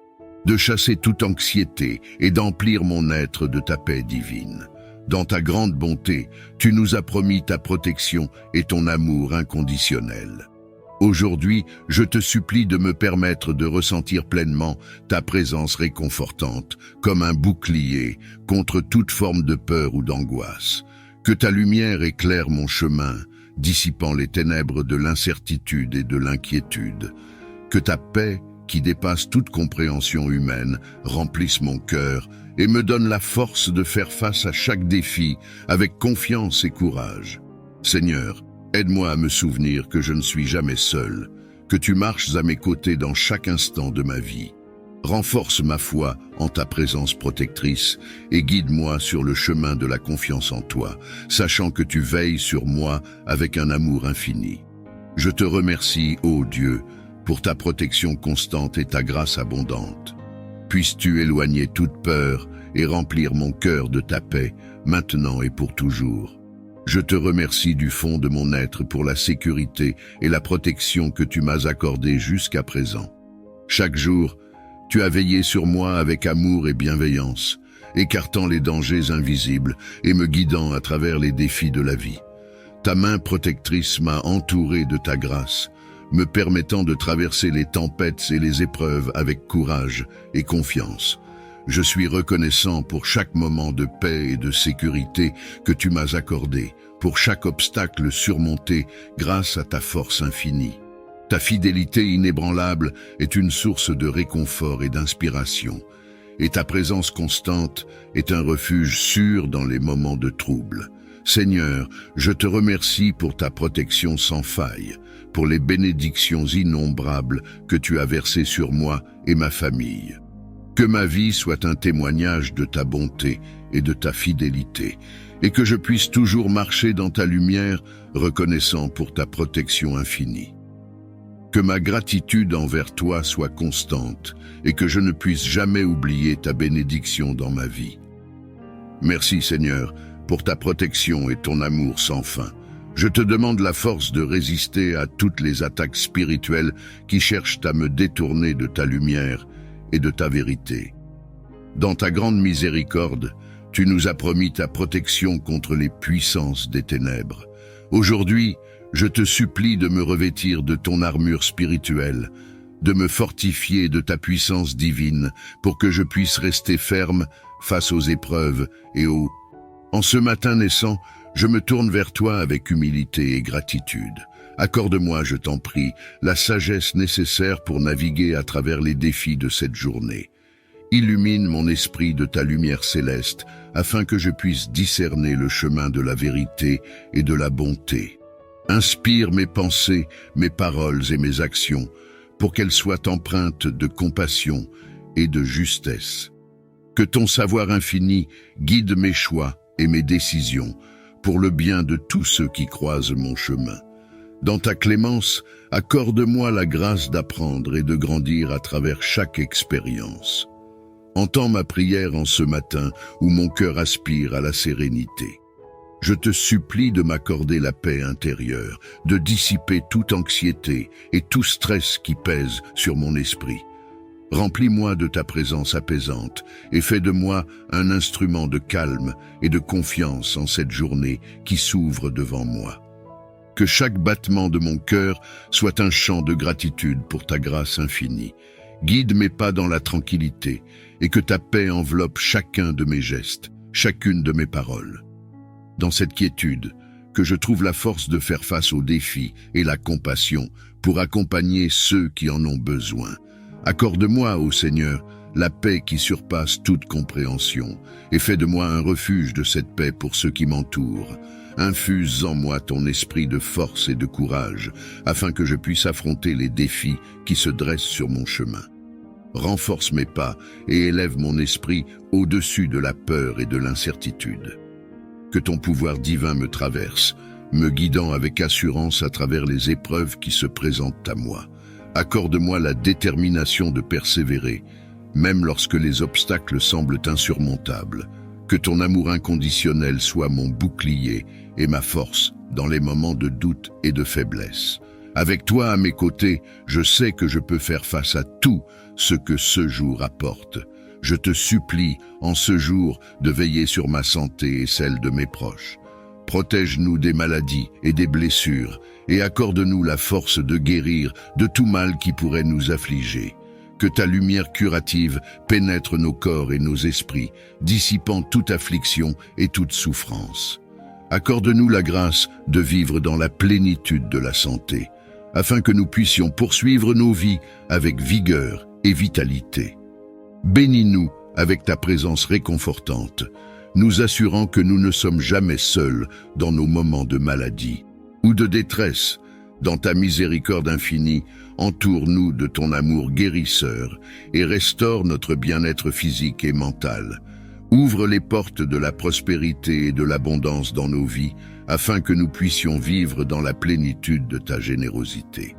de chasser toute anxiété et d'emplir mon être de ta paix divine. Dans ta grande bonté, tu nous as promis ta protection et ton amour inconditionnel. Aujourd'hui, je te supplie de me permettre de ressentir pleinement ta présence réconfortante, comme un bouclier contre toute forme de peur ou d'angoisse. Que ta lumière éclaire mon chemin, dissipant les ténèbres de l'incertitude et de l'inquiétude. Que ta paix, qui dépasse toute compréhension humaine, remplisse mon cœur et me donne la force de faire face à chaque défi avec confiance et courage. Seigneur, aide-moi à me souvenir que je ne suis jamais seul, que tu marches à mes côtés dans chaque instant de ma vie. Renforce ma foi en ta présence protectrice et guide-moi sur le chemin de la confiance en toi, sachant que tu veilles sur moi avec un amour infini. Je te remercie, ô Dieu, pour ta protection constante et ta grâce abondante. Puisses-tu éloigner toute peur et remplir mon cœur de ta paix, maintenant et pour toujours. Je te remercie du fond de mon être pour la sécurité et la protection que tu m'as accordée jusqu'à présent. Chaque jour, tu as veillé sur moi avec amour et bienveillance, écartant les dangers invisibles et me guidant à travers les défis de la vie. Ta main protectrice m'a entouré de ta grâce, me permettant de traverser les tempêtes et les épreuves avec courage et confiance. Je suis reconnaissant pour chaque moment de paix et de sécurité que tu m'as accordé, pour chaque obstacle surmonté grâce à ta force infinie. Ta fidélité inébranlable est une source de réconfort et d'inspiration, et ta présence constante est un refuge sûr dans les moments de trouble. Seigneur, je te remercie pour ta protection sans faille, pour les bénédictions innombrables que tu as versées sur moi et ma famille. Que ma vie soit un témoignage de ta bonté et de ta fidélité, et que je puisse toujours marcher dans ta lumière, reconnaissant pour ta protection infinie. Que ma gratitude envers toi soit constante, et que je ne puisse jamais oublier ta bénédiction dans ma vie. Merci Seigneur, pour ta protection et ton amour sans fin. Je te demande la force de résister à toutes les attaques spirituelles qui cherchent à me détourner de ta lumière et de ta vérité. Dans ta grande miséricorde, tu nous as promis ta protection contre les puissances des ténèbres. Aujourd'hui, je te supplie de me revêtir de ton armure spirituelle, de me fortifier de ta puissance divine pour que je puisse rester ferme face aux épreuves et aux... En ce matin naissant, je me tourne vers toi avec humilité et gratitude. Accorde-moi, je t'en prie, la sagesse nécessaire pour naviguer à travers les défis de cette journée. Illumine mon esprit de ta lumière céleste, afin que je puisse discerner le chemin de la vérité et de la bonté. Inspire mes pensées, mes paroles et mes actions, pour qu'elles soient empreintes de compassion et de justesse. Que ton savoir infini guide mes choix et mes décisions pour le bien de tous ceux qui croisent mon chemin. Dans ta clémence, accorde-moi la grâce d'apprendre et de grandir à travers chaque expérience. Entends ma prière en ce matin où mon cœur aspire à la sérénité. Je te supplie de m'accorder la paix intérieure, de dissiper toute anxiété et tout stress qui pèse sur mon esprit. Remplis-moi de ta présence apaisante et fais de moi un instrument de calme et de confiance en cette journée qui s'ouvre devant moi. Que chaque battement de mon cœur soit un chant de gratitude pour ta grâce infinie. Guide mes pas dans la tranquillité et que ta paix enveloppe chacun de mes gestes, chacune de mes paroles. Dans cette quiétude, que je trouve la force de faire face aux défis et la compassion pour accompagner ceux qui en ont besoin. Accorde-moi, ô Seigneur, la paix qui surpasse toute compréhension et fais de moi un refuge de cette paix pour ceux qui m'entourent. Infuse en moi ton esprit de force et de courage afin que je puisse affronter les défis qui se dressent sur mon chemin. Renforce mes pas et élève mon esprit au-dessus de la peur et de l'incertitude. Que ton pouvoir divin me traverse, me guidant avec assurance à travers les épreuves qui se présentent à moi. Accorde-moi la détermination de persévérer, même lorsque les obstacles semblent insurmontables. Que ton amour inconditionnel soit mon bouclier et ma force dans les moments de doute et de faiblesse. Avec toi à mes côtés, je sais que je peux faire face à tout ce que ce jour apporte. Je te supplie, en ce jour, de veiller sur ma santé et celle de mes proches. Protège-nous des maladies et des blessures, et accorde-nous la force de guérir de tout mal qui pourrait nous affliger. Que ta lumière curative pénètre nos corps et nos esprits, dissipant toute affliction et toute souffrance. Accorde-nous la grâce de vivre dans la plénitude de la santé, afin que nous puissions poursuivre nos vies avec vigueur et vitalité. Bénis-nous avec ta présence réconfortante, nous assurant que nous ne sommes jamais seuls dans nos moments de maladie ou de détresse. Dans ta miséricorde infinie, entoure-nous de ton amour guérisseur et restaure notre bien-être physique et mental. Ouvre les portes de la prospérité et de l'abondance dans nos vies, afin que nous puissions vivre dans la plénitude de ta générosité.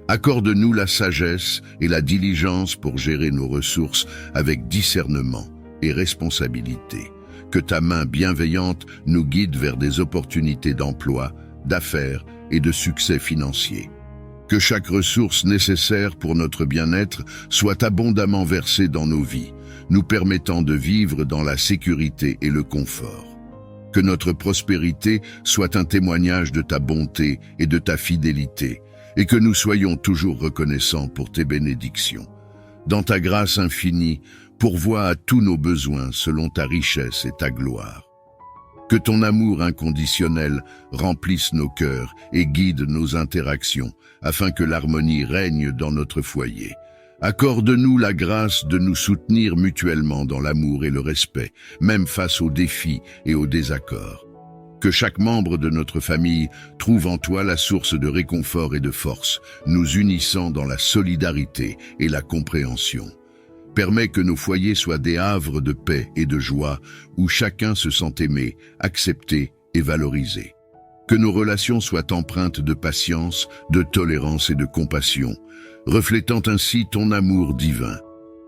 Accorde-nous la sagesse et la diligence pour gérer nos ressources avec discernement et responsabilité. Que ta main bienveillante nous guide vers des opportunités d'emploi, d'affaires et de succès financier. Que chaque ressource nécessaire pour notre bien-être soit abondamment versée dans nos vies, nous permettant de vivre dans la sécurité et le confort. Que notre prospérité soit un témoignage de ta bonté et de ta fidélité, et que nous soyons toujours reconnaissants pour tes bénédictions. Dans ta grâce infinie, pourvois à tous nos besoins selon ta richesse et ta gloire. Que ton amour inconditionnel remplisse nos cœurs et guide nos interactions, afin que l'harmonie règne dans notre foyer. Accorde-nous la grâce de nous soutenir mutuellement dans l'amour et le respect, même face aux défis et aux désaccords. Que chaque membre de notre famille trouve en toi la source de réconfort et de force, nous unissant dans la solidarité et la compréhension. Permets que nos foyers soient des havres de paix et de joie, où chacun se sent aimé, accepté et valorisé. Que nos relations soient empreintes de patience, de tolérance et de compassion, reflétant ainsi ton amour divin.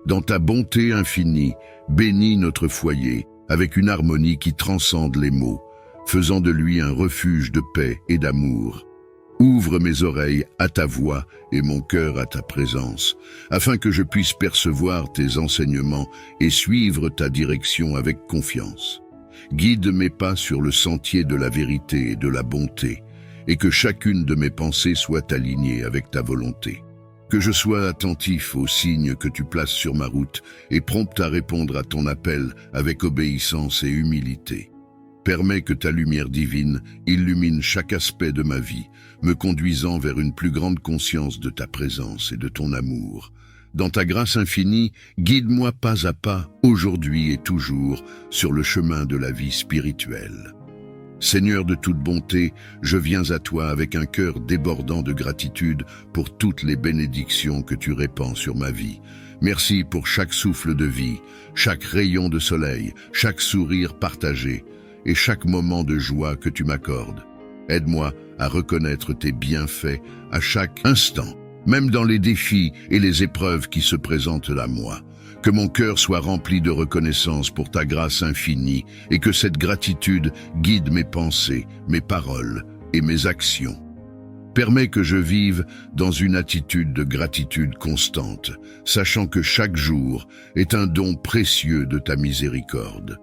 Dans ta bonté infinie, bénis notre foyer avec une harmonie qui transcende les mots, faisant de lui un refuge de paix et d'amour. Ouvre mes oreilles à ta voix et mon cœur à ta présence, afin que je puisse percevoir tes enseignements et suivre ta direction avec confiance. Guide mes pas sur le sentier de la vérité et de la bonté, et que chacune de mes pensées soit alignée avec ta volonté. Que je sois attentif aux signes que tu places sur ma route et prompt à répondre à ton appel avec obéissance et humilité. Permets que ta lumière divine illumine chaque aspect de ma vie, me conduisant vers une plus grande conscience de ta présence et de ton amour. Dans ta grâce infinie, guide-moi pas à pas, aujourd'hui et toujours, sur le chemin de la vie spirituelle. Seigneur de toute bonté, je viens à toi avec un cœur débordant de gratitude pour toutes les bénédictions que tu répands sur ma vie. Merci pour chaque souffle de vie, chaque rayon de soleil, chaque sourire partagé et chaque moment de joie que tu m'accordes. Aide-moi à reconnaître tes bienfaits à chaque instant, même dans les défis et les épreuves qui se présentent à moi. Que mon cœur soit rempli de reconnaissance pour ta grâce infinie et que cette gratitude guide mes pensées, mes paroles et mes actions. Permets que je vive dans une attitude de gratitude constante, sachant que chaque jour est un don précieux de ta miséricorde.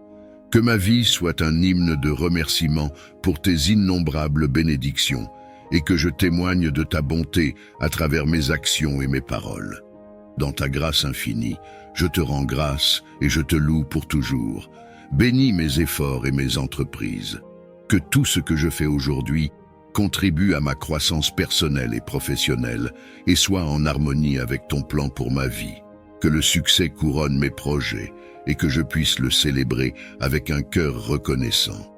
Que ma vie soit un hymne de remerciement pour tes innombrables bénédictions et que je témoigne de ta bonté à travers mes actions et mes paroles. Dans ta grâce infinie, je te rends grâce et je te loue pour toujours. Bénis mes efforts et mes entreprises. Que tout ce que je fais aujourd'hui contribue à ma croissance personnelle et professionnelle et soit en harmonie avec ton plan pour ma vie. Que le succès couronne mes projets et que je puisse le célébrer avec un cœur reconnaissant.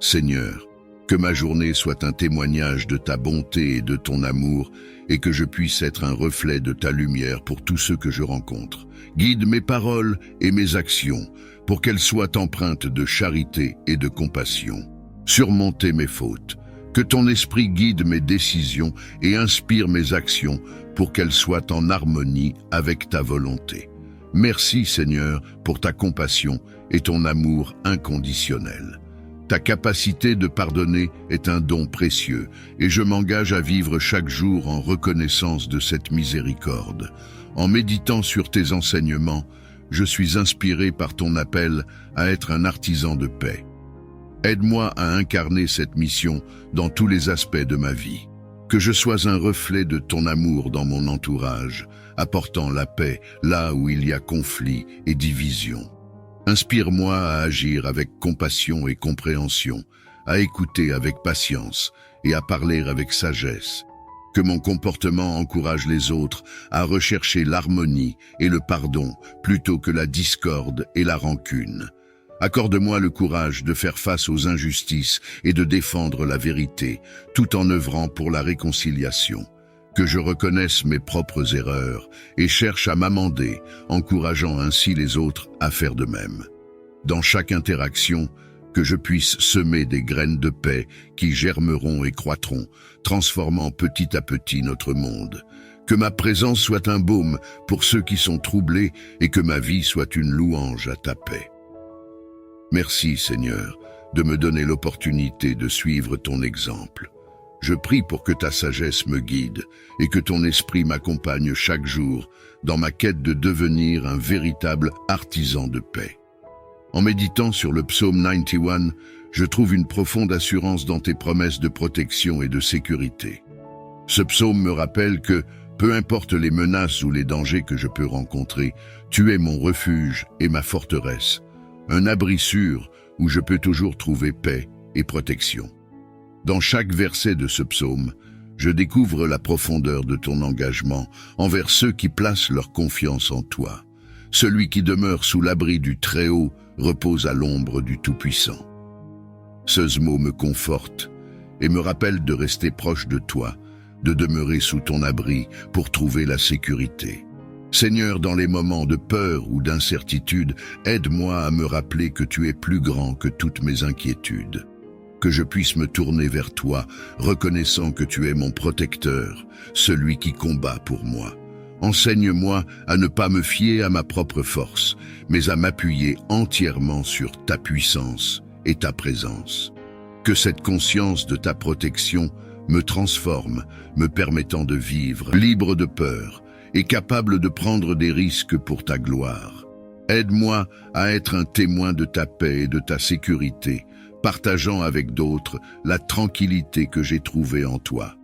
Seigneur, que ma journée soit un témoignage de ta bonté et de ton amour et que je puisse être un reflet de ta lumière pour tous ceux que je rencontre. Guide mes paroles et mes actions pour qu'elles soient empreintes de charité et de compassion. Surmonter mes fautes. Que ton esprit guide mes décisions et inspire mes actions pour qu'elles soient en harmonie avec ta volonté. Merci Seigneur pour ta compassion et ton amour inconditionnel. Ta capacité de pardonner est un don précieux et je m'engage à vivre chaque jour en reconnaissance de cette miséricorde. En méditant sur tes enseignements, je suis inspiré par ton appel à être un artisan de paix. Aide-moi à incarner cette mission dans tous les aspects de ma vie. Que je sois un reflet de ton amour dans mon entourage, apportant la paix là où il y a conflit et division. Inspire-moi à agir avec compassion et compréhension, à écouter avec patience et à parler avec sagesse. Que mon comportement encourage les autres à rechercher l'harmonie et le pardon plutôt que la discorde et la rancune. Accorde-moi le courage de faire face aux injustices et de défendre la vérité, tout en œuvrant pour la réconciliation. Que je reconnaisse mes propres erreurs et cherche à m'amender, encourageant ainsi les autres à faire de même. Dans chaque interaction, que je puisse semer des graines de paix qui germeront et croîtront, transformant petit à petit notre monde. Que ma présence soit un baume pour ceux qui sont troublés et que ma vie soit une louange à ta paix. Merci Seigneur de me donner l'opportunité de suivre ton exemple. Je prie pour que ta sagesse me guide et que ton esprit m'accompagne chaque jour dans ma quête de devenir un véritable artisan de paix. En méditant sur le psaume 91, je trouve une profonde assurance dans tes promesses de protection et de sécurité. Ce psaume me rappelle que, peu importe les menaces ou les dangers que je peux rencontrer, tu es mon refuge et ma forteresse, un abri sûr où je peux toujours trouver paix et protection. Dans chaque verset de ce psaume, je découvre la profondeur de ton engagement envers ceux qui placent leur confiance en toi. Celui qui demeure sous l'abri du Très-Haut repose à l'ombre du Tout-Puissant. Ce mot me conforte et me rappelle de rester proche de toi, de demeurer sous ton abri pour trouver la sécurité. Seigneur, dans les moments de peur ou d'incertitude, aide-moi à me rappeler que tu es plus grand que toutes mes inquiétudes. Que je puisse me tourner vers toi, reconnaissant que tu es mon protecteur, celui qui combat pour moi. Enseigne-moi à ne pas me fier à ma propre force, mais à m'appuyer entièrement sur ta puissance et ta présence. Que cette conscience de ta protection me transforme, me permettant de vivre libre de peur et capable de prendre des risques pour ta gloire. Aide-moi à être un témoin de ta paix et de ta sécurité, partageant avec d'autres la tranquillité que j'ai trouvée en toi.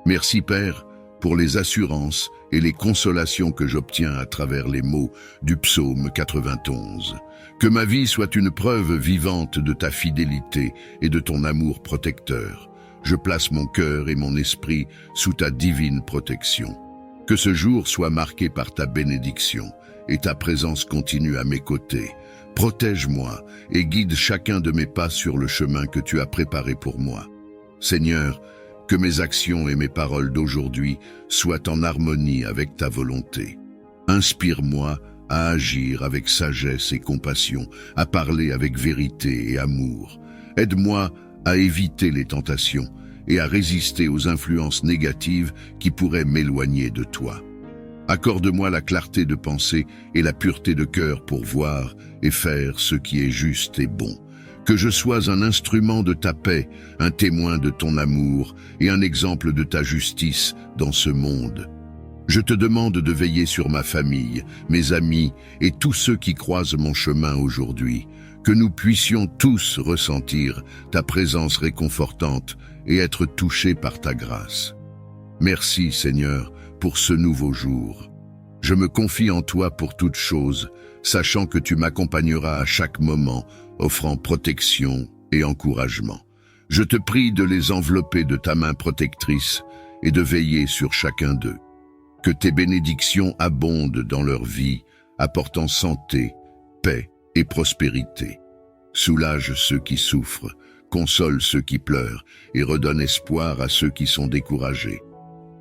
Merci Père pour les assurances et les consolations que j'obtiens à travers les mots du psaume 91. Que ma vie soit une preuve vivante de ta fidélité et de ton amour protecteur. Je place mon cœur et mon esprit sous ta divine protection. Que ce jour soit marqué par ta bénédiction et ta présence continue à mes côtés. Protège-moi et guide chacun de mes pas sur le chemin que tu as préparé pour moi. Seigneur, que mes actions et mes paroles d'aujourd'hui soient en harmonie avec ta volonté. Inspire-moi à agir avec sagesse et compassion, à parler avec vérité et amour. Aide-moi à éviter les tentations et à résister aux influences négatives qui pourraient m'éloigner de toi. Accorde-moi la clarté de pensée et la pureté de cœur pour voir et faire ce qui est juste et bon. Que je sois un instrument de ta paix, un témoin de ton amour et un exemple de ta justice dans ce monde. Je te demande de veiller sur ma famille, mes amis et tous ceux qui croisent mon chemin aujourd'hui, que nous puissions tous ressentir ta présence réconfortante et être touchés par ta grâce. Merci Seigneur pour ce nouveau jour. Je me confie en toi pour toutes choses, sachant que tu m'accompagneras à chaque moment, offrant protection et encouragement. Je te prie de les envelopper de ta main protectrice et de veiller sur chacun d'eux. Que tes bénédictions abondent dans leur vie, apportant santé, paix et prospérité. Soulage ceux qui souffrent, console ceux qui pleurent et redonne espoir à ceux qui sont découragés.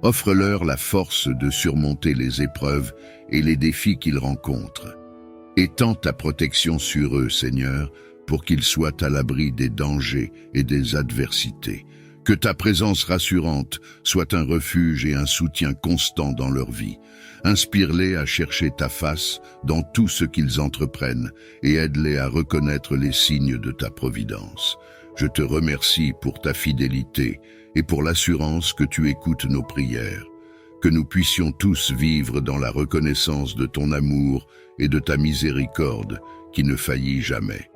Offre-leur la force de surmonter les épreuves et les défis qu'ils rencontrent. Étends ta protection sur eux, Seigneur, pour qu'ils soient à l'abri des dangers et des adversités. Que ta présence rassurante soit un refuge et un soutien constant dans leur vie. Inspire-les à chercher ta face dans tout ce qu'ils entreprennent et aide-les à reconnaître les signes de ta providence. Je te remercie pour ta fidélité et pour l'assurance que tu écoutes nos prières. Que nous puissions tous vivre dans la reconnaissance de ton amour et de ta miséricorde qui ne faillit jamais.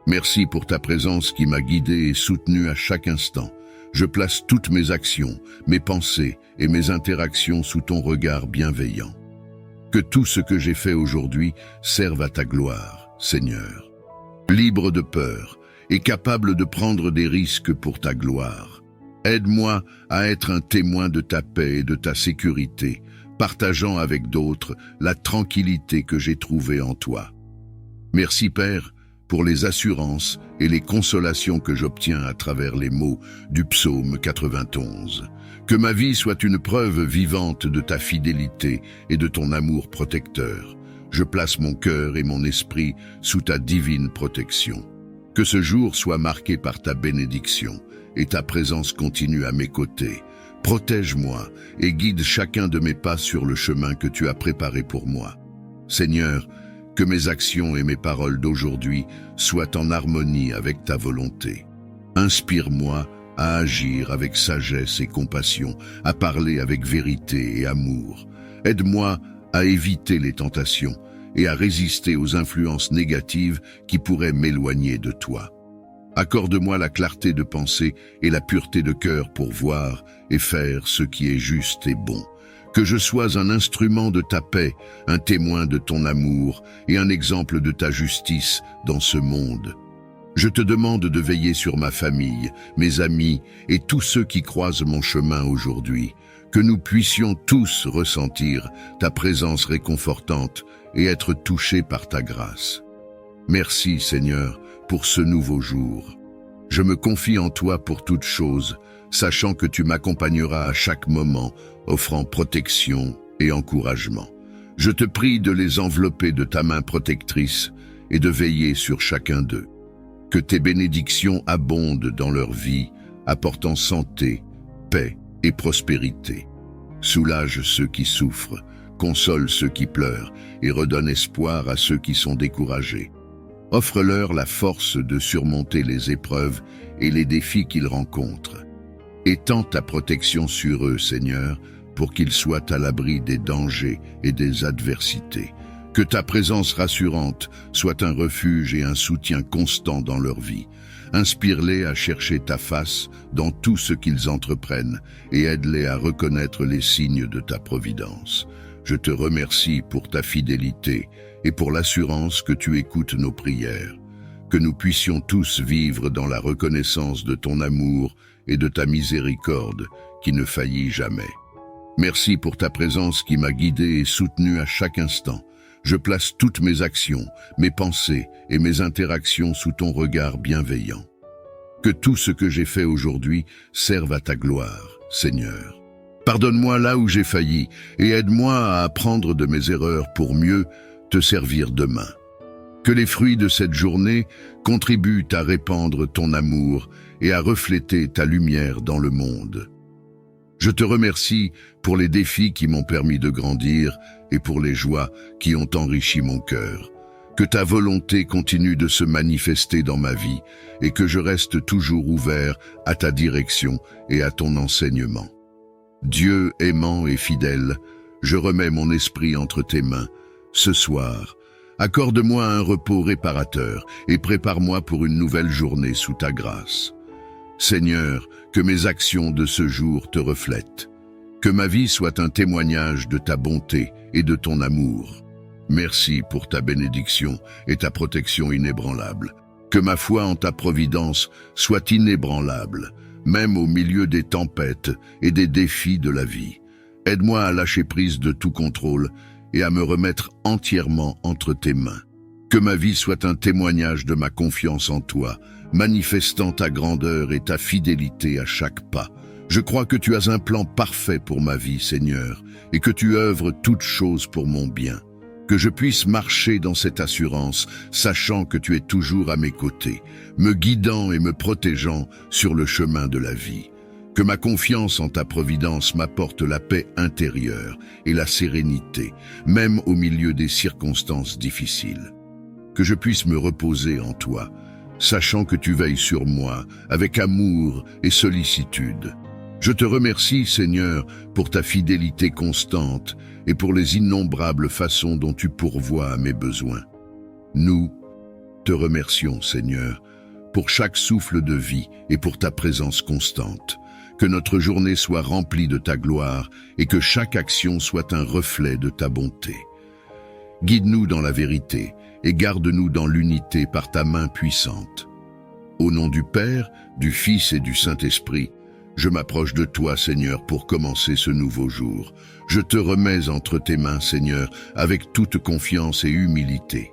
Merci pour ta présence qui m'a guidé et soutenu à chaque instant. Je place toutes mes actions, mes pensées et mes interactions sous ton regard bienveillant. Que tout ce que j'ai fait aujourd'hui serve à ta gloire, Seigneur. Libre de peur et capable de prendre des risques pour ta gloire. Aide-moi à être un témoin de ta paix et de ta sécurité, partageant avec d'autres la tranquillité que j'ai trouvée en toi. Merci Père, pour les assurances et les consolations que j'obtiens à travers les mots du psaume 91. Que ma vie soit une preuve vivante de ta fidélité et de ton amour protecteur. Je place mon cœur et mon esprit sous ta divine protection. Que ce jour soit marqué par ta bénédiction et ta présence continue à mes côtés. Protège-moi et guide chacun de mes pas sur le chemin que tu as préparé pour moi. Seigneur, que mes actions et mes paroles d'aujourd'hui soient en harmonie avec ta volonté. Inspire-moi à agir avec sagesse et compassion, à parler avec vérité et amour. Aide-moi à éviter les tentations et à résister aux influences négatives qui pourraient m'éloigner de toi. Accorde-moi la clarté de pensée et la pureté de cœur pour voir et faire ce qui est juste et bon. Que je sois un instrument de ta paix, un témoin de ton amour et un exemple de ta justice dans ce monde. Je te demande de veiller sur ma famille, mes amis et tous ceux qui croisent mon chemin aujourd'hui. Que nous puissions tous ressentir ta présence réconfortante et être touchés par ta grâce. Merci Seigneur pour ce nouveau jour. Je me confie en toi pour toutes choses, sachant que tu m'accompagneras à chaque moment, offrant protection et encouragement. Je te prie de les envelopper de ta main protectrice et de veiller sur chacun d'eux. Que tes bénédictions abondent dans leur vie, apportant santé, paix et prospérité. Soulage ceux qui souffrent, console ceux qui pleurent et redonne espoir à ceux qui sont découragés. Offre-leur la force de surmonter les épreuves et les défis qu'ils rencontrent. Étends ta protection sur eux, Seigneur, pour qu'ils soient à l'abri des dangers et des adversités. Que ta présence rassurante soit un refuge et un soutien constant dans leur vie. Inspire-les à chercher ta face dans tout ce qu'ils entreprennent et aide-les à reconnaître les signes de ta providence. Je te remercie pour ta fidélité et pour l'assurance que tu écoutes nos prières. Que nous puissions tous vivre dans la reconnaissance de ton amour et de ta miséricorde qui ne faillit jamais. Merci pour ta présence qui m'a guidé et soutenu à chaque instant. Je place toutes mes actions, mes pensées et mes interactions sous ton regard bienveillant. Que tout ce que j'ai fait aujourd'hui serve à ta gloire, Seigneur. Pardonne-moi là où j'ai failli et aide-moi à apprendre de mes erreurs pour mieux te servir demain. Que les fruits de cette journée contribuent à répandre ton amour et à refléter ta lumière dans le monde. Je te remercie pour les défis qui m'ont permis de grandir et pour les joies qui ont enrichi mon cœur. Que ta volonté continue de se manifester dans ma vie et que je reste toujours ouvert à ta direction et à ton enseignement. Dieu aimant et fidèle, je remets mon esprit entre tes mains. Ce soir, accorde-moi un repos réparateur et prépare-moi pour une nouvelle journée sous ta grâce. Seigneur, que mes actions de ce jour te reflètent. Que ma vie soit un témoignage de ta bonté et de ton amour. Merci pour ta bénédiction et ta protection inébranlable. Que ma foi en ta providence soit inébranlable, même au milieu des tempêtes et des défis de la vie. Aide-moi à lâcher prise de tout contrôle et à me remettre entièrement entre tes mains. Que ma vie soit un témoignage de ma confiance en toi, manifestant ta grandeur et ta fidélité à chaque pas. Je crois que tu as un plan parfait pour ma vie, Seigneur, et que tu œuvres toutes choses pour mon bien. Que je puisse marcher dans cette assurance, sachant que tu es toujours à mes côtés, me guidant et me protégeant sur le chemin de la vie. Que ma confiance en ta providence m'apporte la paix intérieure et la sérénité, même au milieu des circonstances difficiles. Que je puisse me reposer en toi, sachant que tu veilles sur moi avec amour et sollicitude. Je te remercie, Seigneur, pour ta fidélité constante et pour les innombrables façons dont tu pourvois à mes besoins. Nous te remercions, Seigneur, pour chaque souffle de vie et pour ta présence constante. Que notre journée soit remplie de ta gloire et que chaque action soit un reflet de ta bonté. Guide-nous dans la vérité et garde-nous dans l'unité par ta main puissante. Au nom du Père, du Fils et du Saint-Esprit, je m'approche de toi, Seigneur, pour commencer ce nouveau jour. Je te remets entre tes mains, Seigneur, avec toute confiance et humilité.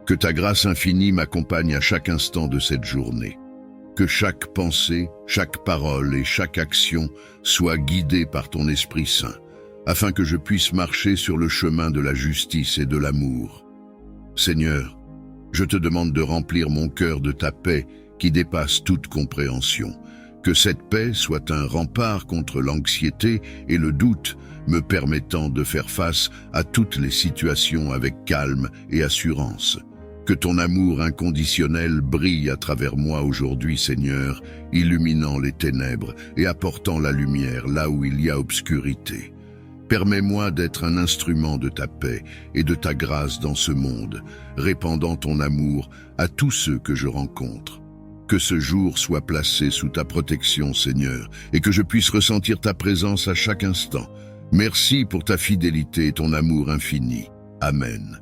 Que ta grâce infinie m'accompagne à chaque instant de cette journée. Que chaque pensée, chaque parole et chaque action soient guidées par ton Esprit Saint, afin que je puisse marcher sur le chemin de la justice et de l'amour. Seigneur, je te demande de remplir mon cœur de ta paix qui dépasse toute compréhension. Que cette paix soit un rempart contre l'anxiété et le doute, me permettant de faire face à toutes les situations avec calme et assurance. Que ton amour inconditionnel brille à travers moi aujourd'hui, Seigneur, illuminant les ténèbres et apportant la lumière là où il y a obscurité. Permets-moi d'être un instrument de ta paix et de ta grâce dans ce monde, répandant ton amour à tous ceux que je rencontre. Que ce jour soit placé sous ta protection, Seigneur, et que je puisse ressentir ta présence à chaque instant. Merci pour ta fidélité et ton amour infini. Amen.